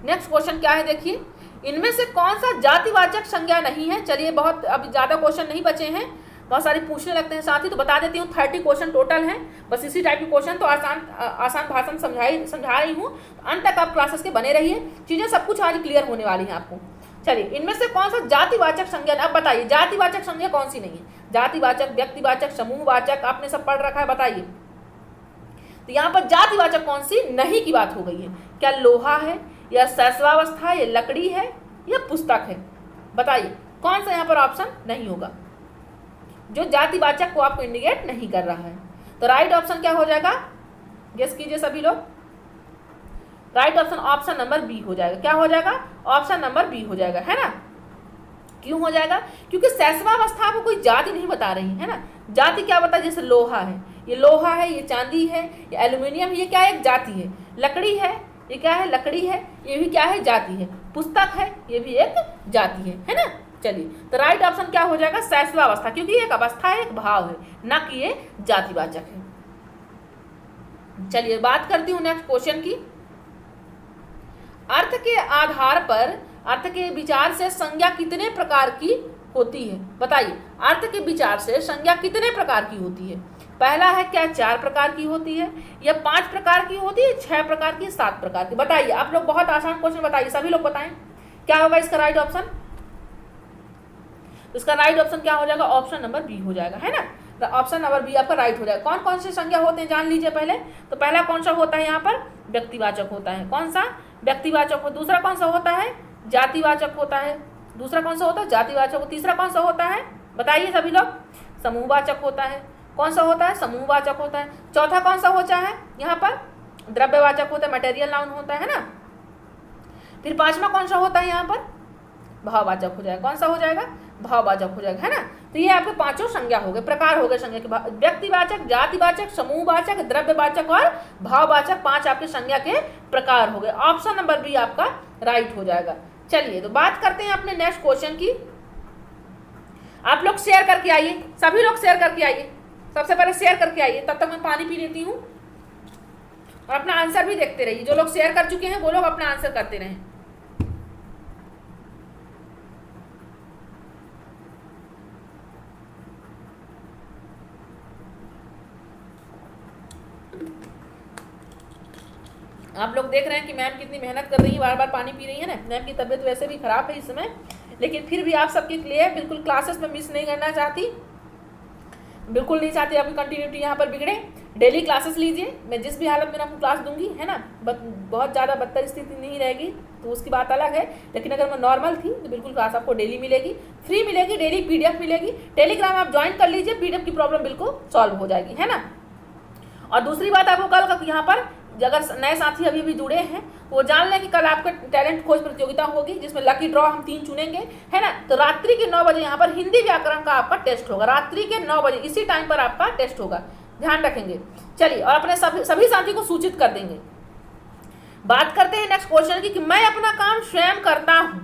नेक्स्ट क्वेश्चन क्या है देखिए, इनमें से कौन सा जातिवाचक संज्ञा नहीं है। चलिए बहुत अब ज़्यादा क्वेश्चन नहीं बचे हैं, बहुत सारे पूछने लगते हैं साथ ही, तो बता देती हूँ 30 क्वेश्चन टोटल हैं। बस इसी टाइप के क्वेश्चन, तो आसान भाषण समझा रही हूँ। अंत तक आप क्लासेस के बने रहिए, चीज़ें सब कुछ आज क्लियर होने वाली हैं आपको। चलिए, इनमें से कौन सा जातिवाचक संज्ञा, अब बताइए जातिवाचक संज्ञा कौन सी नहीं है। जातिवाचक, व्यक्तिवाचक, समूहवाचक आपने सब पढ़ रखा है, बताइए। तो यहाँ पर जातिवाचक कौन सी नहीं की बात हो गई है। क्या लोहा है, या शैशवावस्था, या लकड़ी है, या पुस्तक है। बताइए कौन सा यहाँ पर ऑप्शन नहीं होगा जो जातिवाचक को आपको इंडिकेट नहीं कर रहा है। तो राइट ऑप्शन क्या हो जाएगा, गेस कीजिए सभी लोग। राइट ऑप्शन नंबर बी हो जाएगा। क्या हो जाएगा, ऑप्शन नंबर बी हो जाएगा, है ना। क्यों हो जाएगा, क्योंकि शैशवावस्था आपको कोई जाति नहीं बता रही है ना। जाति क्या बता, जैसे लोहा है, ये लोहा है, ये चांदी है, ये एल्यूमिनियम, ये क्या है, एक जाति है। लकड़ी है, ये क्या है, लकड़ी है, ये भी क्या है, जाति है। पुस्तक है, ये भी एक जाति है ना। चलिए, तो राइट ऑप्शन क्या हो जाएगा, शैशवावस्था, क्योंकि एक अवस्था है, एक भाव है, ना कि ये जातिवाचक है। चलिए बात करती हूँ नेक्स्ट क्वेश्चन की। अर्थ के आधार पर, अर्थ के विचार से संज्ञा कितने प्रकार की होती है। बताइए, अर्थ के विचार से संज्ञा कितने प्रकार की होती है। पहला है, क्या 4 प्रकार की होती है, या 5 प्रकार की होती है, 6 प्रकार की, 7 प्रकार की। बताइए आप लोग, बहुत आसान क्वेश्चन बताइए, सभी लोग बताएं क्या होगा इसका राइट ऑप्शन। इसका राइट ऑप्शन क्या हो जाएगा, ऑप्शन नंबर बी हो जाएगा, है ना। ऑप्शन नंबर बी आपका राइट हो जाएगा। कौन कौन से संज्ञा होते हैं जान लीजिए पहले। तो पहला कौन सा होता है यहाँ पर, व्यक्तिवाचक होता है। कौन सा, व्यक्तिवाचक हो। दूसरा कौन सा होता है, जातिवाचक होता है। दूसरा कौन सा होता है, जातिवाचक। तीसरा कौन सा होता है, बताइए सभी लोग, समूहवाचक होता है। कौन सा होता है, समूहवाचक होता है। चौथा कौन सा होता है यहाँ पर, द्रव्यवाचक होता है, मटेरियल नाउन होता है ना। फिर 5वां कौन सा होता है यहाँ पर, भाववाचक हो जाएगा। कौन सा हो जाएगा, भाववाचक हो जाएगा, है ना। तो ये आपके 5 संज्ञा हो गए, प्रकार हो गए संज्ञा के। व्यक्तिवाचक, जातिवाचक, समूहवाचक, द्रव्यवाचक और भाववाचक, 5 आपके संज्ञा के प्रकार हो गए। ऑप्शन नंबर बी आपका राइट हो जाएगा। चलिए, तो बात करते हैं अपने नेक्स्ट क्वेश्चन की। आप लोग शेयर करके आइए, सभी लोग शेयर करके आइए, सबसे पहले शेयर करके आइए, तब तक मैं पानी पी लेती हूँ। और अपना आंसर भी देखते रहिए, जो लोग शेयर कर चुके हैं वो लोग अपना आंसर करते रहें। आप लोग देख रहे हैं कि मैम कितनी मेहनत कर रही है, बार बार पानी पी रही है ना। मैम की तबीयत वैसे भी खराब है इस समय, लेकिन फिर भी आप सबके लिए बिल्कुल क्लासेस में मिस नहीं करना चाहती, बिल्कुल नहीं चाहती आपकी कंटिन्यूटी यहाँ पर बिगड़े। डेली क्लासेस लीजिए, मैं जिस भी हालत में आपको क्लास दूंगी, है ना। बहुत ज़्यादा बदतर स्थिति नहीं रहेगी तो उसकी बात अलग है, लेकिन अगर मैं नॉर्मल थी तो बिल्कुल क्लास आपको डेली मिलेगी, फ्री मिलेगी, डेली PDF मिलेगी। टेलीग्राम आप ज्वाइन कर लीजिए, PDF की प्रॉब्लम बिल्कुल सॉल्व हो जाएगी, है ना। और दूसरी बात आपको कल यहाँ पर, अगर नए साथी अभी भी जुड़े हैं वो जान लें कि कल आपका टैलेंट खोज प्रतियोगिता होगी, जिसमें लकी ड्रॉ हम 3 चुनेंगे, है ना। तो रात्रि के 9 बजे यहाँ पर हिंदी व्याकरण का आपका टेस्ट होगा। रात्रि के 9 बजे इसी टाइम पर आपका टेस्ट होगा, ध्यान रखेंगे। चलिए, और अपने सभी साथी को सूचित कर देंगे। बात करते हैं नेक्स्ट क्वेश्चन की कि मैं अपना काम स्वयं करता हूँ।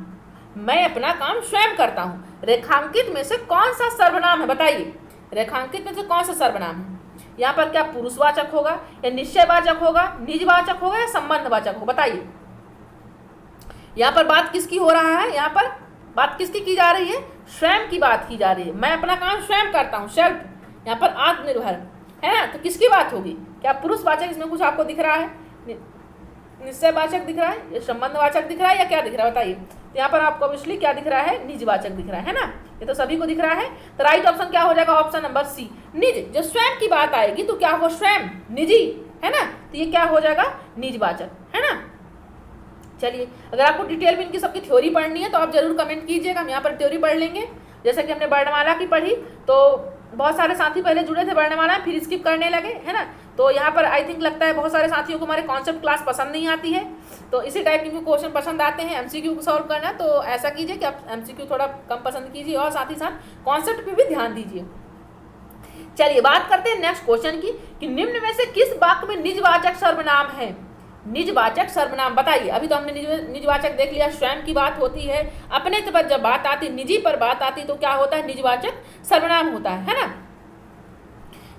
मैं अपना काम स्वयं करता हूँ, रेखांकित में से कौन सा सर्वनाम है। बताइए, रेखांकित में से कौन सा सर्वनाम है। यहाँ पर क्या पुरुषवाचक होगा, या निश्चयवाचक होगा, निजवाचक होगा, या संबंधवाचक होगा। बताइए यहाँ पर बात किसकी हो रहा है, यहाँ पर बात किसकी की जा रही है, स्वयं की बात की जा रही है। मैं अपना काम स्वयं करता हूँ, सेल्फ, यहाँ पर आत्मनिर्भर, है ना। तो किसकी बात होगी, क्या पुरुषवाचक इसमें कुछ आपको दिख रहा है, निश्चयवाचक दिख रहा है, या संबंधवाचक दिख रहा है, या क्या दिख रहा है बताइए। तो यहाँ पर आपको ऑब्वियसली क्या दिख रहा है, निजवाचक दिख रहा है ना। ये तो सभी को दिख रहा है। तो राइट ऑप्शन क्या हो जाएगा, ऑप्शन नंबर सी, निज। जो स्वयं की बात आएगी तो क्या हो, स्वयं, निजी, है ना। तो ये क्या हो जाएगा, निजवाचक, है ना। चलिए, अगर आपको डिटेल में इनकी सबकी थ्योरी पढ़नी है तो आप जरूर कमेंट कीजिएगा, हम यहाँ पर थ्योरी पढ़ लेंगे। जैसे कि हमने वर्णमाला की पढ़ी, तो बहुत सारे साथी पहले जुड़े थे वर्णमाला, फिर स्किप करने लगे, है ना। तो यहाँ पर आई थिंक लगता है बहुत सारे साथियों को हमारे कॉन्सेप्ट क्लास पसंद नहीं आती है, तो इसी टाइप के क्वेश्चन पसंद आते हैं, MCQ को सॉल्व करना। तो ऐसा कीजिए कि आप MCQ थोड़ा कम पसंद कीजिए और साथ ही साथ कॉन्सेप्ट पे भी ध्यान दीजिए। चलिए, बात करते हैं नेक्स्ट क्वेश्चन की कि निम्न में से किस वाक्य में निजवाचक सर्वनाम है। निजवाचक सर्वनाम, बताइए। अभी तो हमने निजवाचक देख लिया, स्वयं की बात होती है, अपने पर जब बात आती, निजी पर बात आती तो क्या होता है, निजवाचक सर्वनाम होता है ना।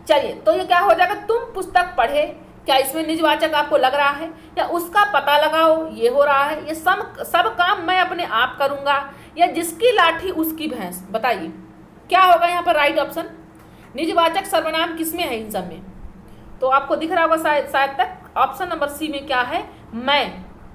चलिए, तो ये क्या हो जाएगा, तुम पुस्तक पढ़े, क्या इसमें निजवाचक आपको लग रहा है, या उसका पता लगाओ ये हो रहा है, ये सब काम मैं अपने आप करूंगा, या जिसकी लाठी उसकी भैंस। बताइए क्या होगा यहाँ पर राइट ऑप्शन। निजवाचक सर्वनाम किसमें है इन सब में, तो आपको दिख रहा होगा शायद तक ऑप्शन नंबर सी में क्या है,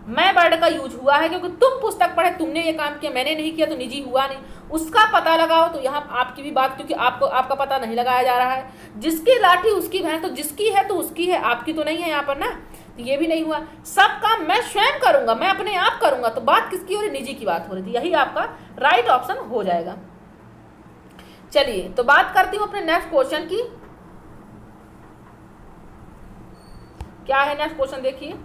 मैं वर्ड का यूज हुआ है, क्योंकि तुम पुस्तक पढ़े, तुमने ये काम किया, मैंने नहीं किया तो निजी हुआ नहीं। उसका पता लगाओ, तो यहाँ आपकी भी बात, क्योंकि आपका पता नहीं लगाया जा रहा है। जिसकी लाठी उसकी भैंस, तो जिसकी है तो उसकी है, आपकी तो नहीं है यहाँ पर ना, तो ये भी नहीं हुआ। सब काम मैं स्वयं करूंगा, मैं अपने आप करूंगा, तो बात किसकी हो रही, निजी की बात हो रही थी, यही आपका राइट ऑप्शन हो जाएगा। चलिए तो बात करती हूँ अपने नेक्स्ट क्वेश्चन की। क्या है नेक्स्ट क्वेश्चन, देखिए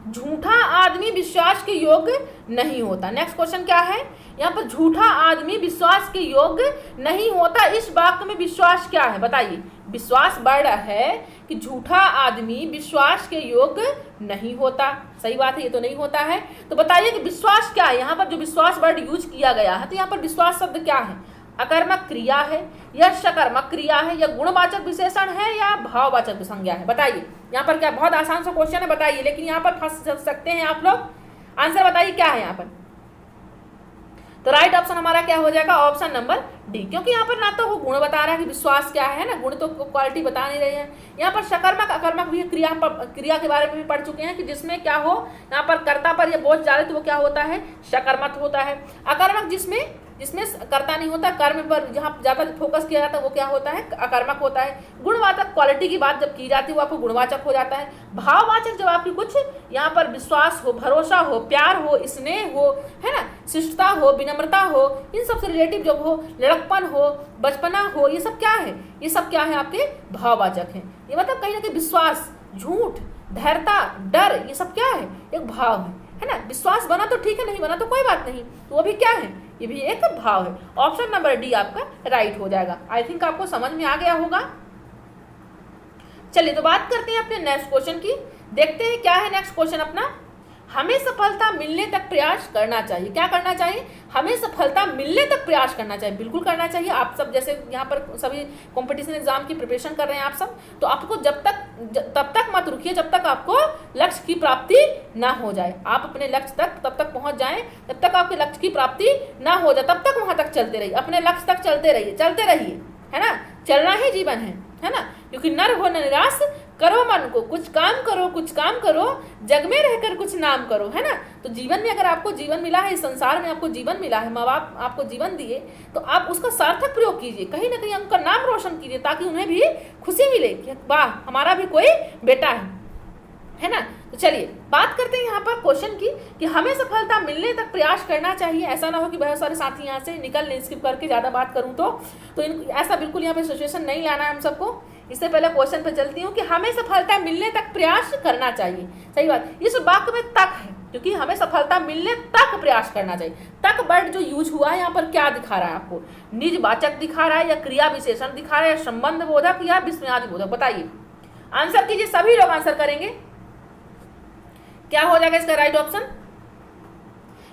झूठा आदमी विश्वास के योग्य नहीं होता। नेक्स्ट क्वेश्चन क्या है यहाँ पर, झूठा आदमी विश्वास के योग्य नहीं होता, इस वाक्य में विश्वास क्या है बताइए। विश्वास वर्ड है कि झूठा आदमी विश्वास के योग्य नहीं होता, सही बात है, ये तो नहीं होता है। तो बताइए कि विश्वास क्या है, यहाँ पर जो विश्वास वर्ड यूज किया गया है, तो यहाँ पर विश्वास शब्द क्या है, अकर्मक क्रिया है या सकर्मक क्रिया है या गुणवाचक विशेषण है या भाववाचक संज्ञा है। बताइए यहाँ पर क्या, बहुत आसान सा क्वेश्चन है, बताइए, लेकिन यहाँ पर फंस सकते हैं आप लोग। आंसर बताइए क्या है यहाँ पर। तो राइट ऑप्शन हमारा क्या हो जाएगा, ऑप्शन नंबर डी, क्योंकि यहाँ पर ना तो वो गुण बता रहा है कि विश्वास क्या है ना, गुण तो क्वालिटी बता नहीं रहे हैं। यहाँ पर सकर्मक अकर्मक भी क्रिया के बारे में भी पढ़ चुके हैं कि जिसमें क्या हो, यहाँ पर कर्ता पर ये बोझ डाले तो वो क्या होता है, सकर्मक होता है। अकर्मक जिसमें कर्ता नहीं होता, कर्म पर जहाँ ज्यादा फोकस किया जाता है वो क्या होता है, अकर्मक होता है। गुणवाचक क्वालिटी की बात जब की जाती है वो आपको गुणवाचक हो जाता है। भाववाचक जब आपकी कुछ यहाँ पर विश्वास हो, भरोसा हो, प्यार हो, स्नेह हो, है ना, शिष्टता हो, विनम्रता हो, इन सबसे रिलेटिव जब हो, लड़कपन हो, बचपना हो, ये सब क्या है, ये सब क्या है आपके भाववाचक हैं। ये मतलब कहीं ना कहीं विश्वास, झूठ, धैर्यता, डर, ये सब क्या है, एक भाव है ना। विश्वास बना तो ठीक है, नहीं बना तो कोई बात नहीं, तो वो भी क्या है, ये भी एक भाव है। ऑप्शन नंबर डी आपका राइट हो जाएगा। आई थिंक आपको समझ में आ गया होगा। चलिए तो बात करते हैं अपने नेक्स्ट क्वेश्चन की, देखते हैं क्या है नेक्स्ट क्वेश्चन अपना। हमें सफलता मिलने तक प्रयास करना चाहिए। क्या करना चाहिए, हमें सफलता मिलने तक प्रयास करना चाहिए, बिल्कुल करना चाहिए। आप सब जैसे यहाँ पर सभी कंपटीशन एग्जाम की प्रिपरेशन कर रहे हैं आप सब, तो आपको तब तक मत रुकिए जब तक आपको लक्ष्य की प्राप्ति ना हो जाए। आप अपने लक्ष्य तक तब तक पहुंच जाएं जब तक आपके लक्ष्य की प्राप्ति ना हो जाए, तब तक वहां तक चलते रहिए, अपने लक्ष्य तक चलते रहिए, है ना। चलना ही जीवन है ना, क्योंकि नर हो न निराश करो मन को, कुछ काम करो, जग में रहकर कुछ नाम करो, है ना। तो जीवन में अगर आपको जीवन मिला है, इस संसार में आपको जीवन मिला है, माँ बाप आपको जीवन दिए, तो आप उसका सार्थक प्रयोग कीजिए, कहीं ना कहीं उनका नाम रोशन कीजिए, ताकि उन्हें भी खुशी मिले कि वाह हमारा भी कोई बेटा है ना। तो चलिए बात करते हैं यहाँ पर क्वेश्चन की कि हमें सफलता मिलने तक प्रयास करना चाहिए। ऐसा ना हो कि बहुत सारे साथी यहाँ से निकल लें, स्किप करके ज़्यादा बात करूँ तो ऐसा बिल्कुल यहाँ पे सिचुएशन नहीं लाना है हम सबको। इससे पहले क्वेश्चन पर चलती हूँ कि हमें सफलता मिलने तक प्रयास करना चाहिए। सही बात, इस वाक्य में तक है, क्योंकि हमें सफलता मिलने तक प्रयास करना चाहिए। तक वर्ड जो यूज हुआ है यहाँ पर क्या दिखा रहा है आपको, निजवाचक दिखा रहा है या क्रिया विशेषण दिखा रहा है, या संबंध बोधक या विस्मयादि बोधक। बताइए, आंसर कीजिए, सभी लोग आंसर करेंगे। क्या हो जाएगा इसका राइट ऑप्शन।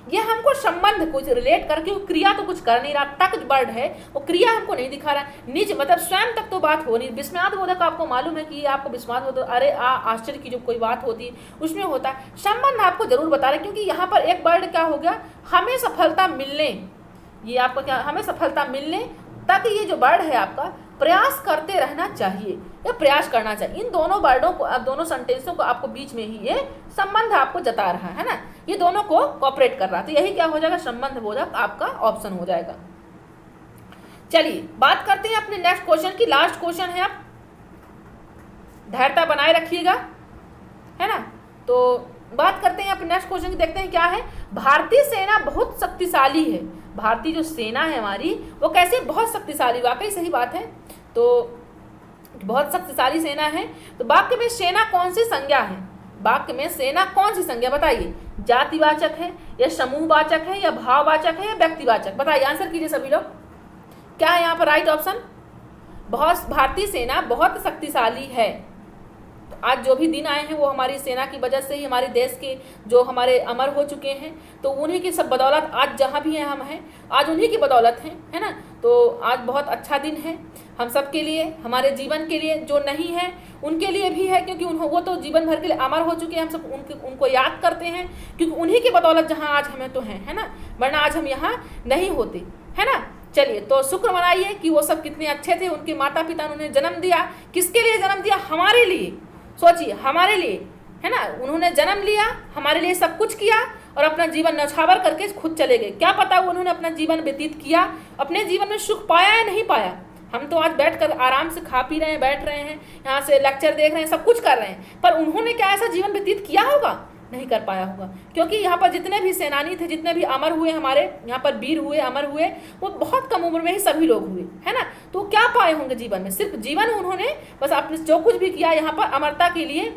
ये हमको संबंध कुछ रिलेट करके, वो क्रिया तो कुछ कर नहीं रहा, तक वर्ड है वो क्रिया हमको नहीं दिखा रहा। निज मतलब स्वयं तक तो बात हो नहीं। विस्मयाद बोधक आपको मालूम है कि आपको विस्मयाद बोधक, अरे आश्चर्य की जो कोई बात होती है उसमें होता है। संबंध आपको जरूर बता रहे, क्योंकि यहाँ पर एक वर्ड क्या हो गया, हमें सफलता मिलने, ये आपका क्या, हमें सफलता मिलने तक ये जो वर्ड है आपका प्रयास करते रहना चाहिए या प्रयास करना चाहिए। इन दोनों वर्डों को, दोनों सेंटेंसों को आपको बीच में ही ये संबंध आपको जता रहा है ना, ये दोनों को कोऑपरेट कर रहा है, तो यही क्या हो जाएगा, संबंध बोधक आपका ऑप्शन हो जाएगा। चलिए बात करते हैं अपने नेक्स्ट क्वेश्चन की। लास्ट क्वेश्चन है, आप धैर्यता बनाए रखिएगा, है ना। तो बात करते हैं अपने नेक्स्ट क्वेश्चन की, देखते हैं क्या है। भारतीय सेना बहुत शक्तिशाली है। भारतीय जो सेना है हमारी वो कैसे बहुत शक्तिशाली, वाकई सही बात है, तो बहुत शक्तिशाली सेना है। तो वाक्य में सेना कौन सी संज्ञा है, वाक्य में सेना कौन सी संज्ञा, बताइए। जातिवाचक है या समूहवाचक है या भाववाचक है या व्यक्तिवाचक, बताइए, आंसर कीजिए सभी लोग। क्या है यहाँ पर राइट ऑप्शन, बहुत, भारतीय सेना बहुत शक्तिशाली है। तो आज जो भी दिन आए हैं वो हमारी सेना की वजह से ही, हमारे देश के जो हमारे अमर हो चुके हैं, तो उन्हीं की सब बदौलत आज जहाँ भी हैं हम हैं, आज उन्हीं की बदौलत हैं, है ना। तो आज बहुत अच्छा दिन है हम सब के लिए, हमारे जीवन के लिए। जो नहीं है उनके लिए भी है, क्योंकि वो तो जीवन भर के लिए अमर हो चुके हैं। हम सब उनको याद करते हैं, क्योंकि उन्हीं की बदौलत जहाँ आज हमें तो हैं, है ना, वरना आज हम यहाँ नहीं होते, है ना। चलिए, तो शुक्र मनाइए कि वो सब कितने अच्छे थे, उनके माता पिता ने उन्हें जन्म दिया। किसके लिए जन्म दिया? हमारे लिए। सोचिए, हमारे लिए, है ना। उन्होंने जन्म लिया, हमारे लिए सब कुछ किया और अपना जीवन न्यौछावर करके खुद चले गए। क्या पता वो उन्होंने अपना जीवन व्यतीत किया, अपने जीवन में सुख पाया या नहीं पाया। हम तो आज बैठकर आराम से खा पी रहे हैं, बैठ रहे हैं, यहाँ से लेक्चर देख रहे हैं, सब कुछ कर रहे हैं, पर उन्होंने क्या ऐसा जीवन व्यतीत किया होगा? नहीं कर पाया होगा। क्योंकि यहाँ पर जितने भी सेनानी थे, जितने भी अमर हुए, हमारे यहाँ पर वीर हुए, अमर हुए, वो बहुत कम उम्र में ही सभी लोग हुए, है ना। तो क्या पाए होंगे जीवन में? सिर्फ जीवन उन्होंने बस अपने जो कुछ भी किया यहाँ पर अमरता के लिए,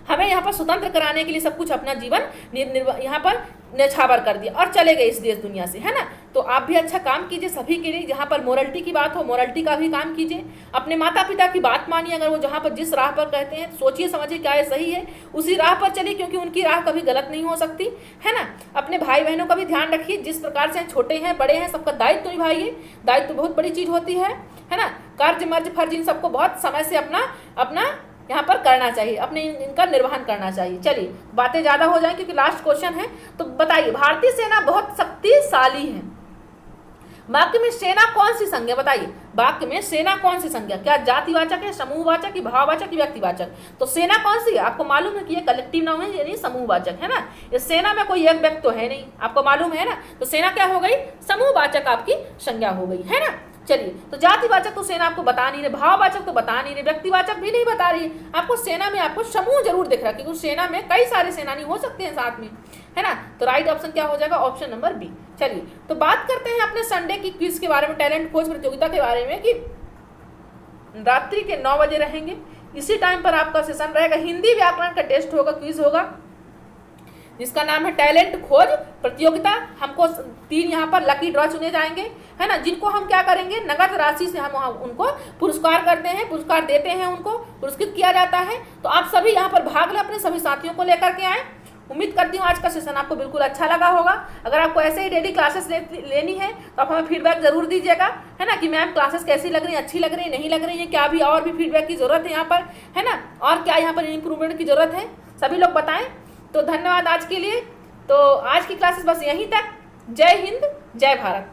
हमें यहाँ पर स्वतंत्र कराने के लिए सब कुछ अपना जीवन यहाँ पर न्यौछावर कर दिया और चले गए इस देश दुनिया से, है ना। तो आप भी अच्छा काम कीजिए सभी के लिए। जहाँ पर मोरलिटी की बात हो, मोरलिटी का भी काम कीजिए। अपने माता पिता की बात मानिए, अगर वो जहाँ पर जिस राह पर कहते हैं, सोचिए समझिए क्या ये सही है, उसी राह पर चलिए, क्योंकि उनकी राह कभी गलत नहीं हो सकती, है ना। अपने भाई बहनों का भी ध्यान रखिए, जिस प्रकार से छोटे हैं बड़े हैं, सबका दायित्व निभाइए। दायित्व बहुत बड़ी चीज़ होती है ना। कर्ज मर्ज फर्ज इन सबको बहुत समय से अपना यहाँ पर करना चाहिए, अपने इनका निर्वहन करना चाहिए। चलिए, बातें ज़्यादा हो जाए क्योंकि लास्ट क्वेश्चन है। तो बताइए, भारतीय सेना बहुत शक्तिशाली है। वाक्य में सेना कौन सी संज्ञा? बताइए, वाक्य में सेना कौन सी संज्ञा? क्या जातिवाचक है, समूहवाचक, भाववाचक, व्यक्तिवाचक? तो सेना कौन सी है? आपको मालूम है कि ये कलेक्टिव नाउन है, यानी समूहवाचक, है ना। इस सेना में कोई एक व्यक्ति तो है नहीं, आपको मालूम है ना। तो सेना क्या हो गई? समूहवाचक आपकी संज्ञा हो गई, है ना। चलिए, तो जातिवाचक तो सेना आपको बता नहीं रहे, भाववाचक तो बता नहीं रहे, व्यक्तिवाचक भी नहीं बता रही है आपको। सेना में आपको समूह जरूर दिख रहा है, क्योंकि सेना में कई सारे सेनानी हो सकते हैं साथ में, है ना। तो राइट ऑप्शन क्या हो जाएगा? Option number B. चलिए, तो बात करते हैं अपने संडे की क्विज के बारे में, टैलेंट खोज प्रतियोगिता के बारे में, कि रात्रि के 9 बजे रहेंगे, इसी टाइम पर आपका सेशन रहेगा। हिंदी व्याकरण का टेस्ट होगा, क्विज होगा, जिसका नाम है टैलेंट खोज प्रतियोगिता। हमको 3 यहाँ पर लकी ड्रॉ चुने जाएंगे, है ना, जिनको हम क्या करेंगे, नगद राशि से हम उनको पुरस्कार करते हैं, पुरस्कार देते हैं, उनको पुरस्कृत किया जाता है। तो आप सभी यहाँ पर भाग लें, अपने सभी साथियों को लेकर के आए। उम्मीद करती हूँ आज का सेशन आपको बिल्कुल अच्छा लगा होगा। अगर आपको ऐसे ही डेली क्लासेस लेनी है तो आप हमें फीडबैक जरूर दीजिएगा, है ना, कि मैम क्लासेस कैसी लग रही है, अच्छी लग रही है, नहीं लग रही है, क्या भी और भी फीडबैक की जरूरत है यहाँ पर, है ना, और क्या यहाँ पर इम्प्रूवमेंट की जरूरत है, सभी लोग बताएं। तो धन्यवाद आज के लिए। तो आज की क्लासेस बस यहीं तक। जय हिंद, जय भारत।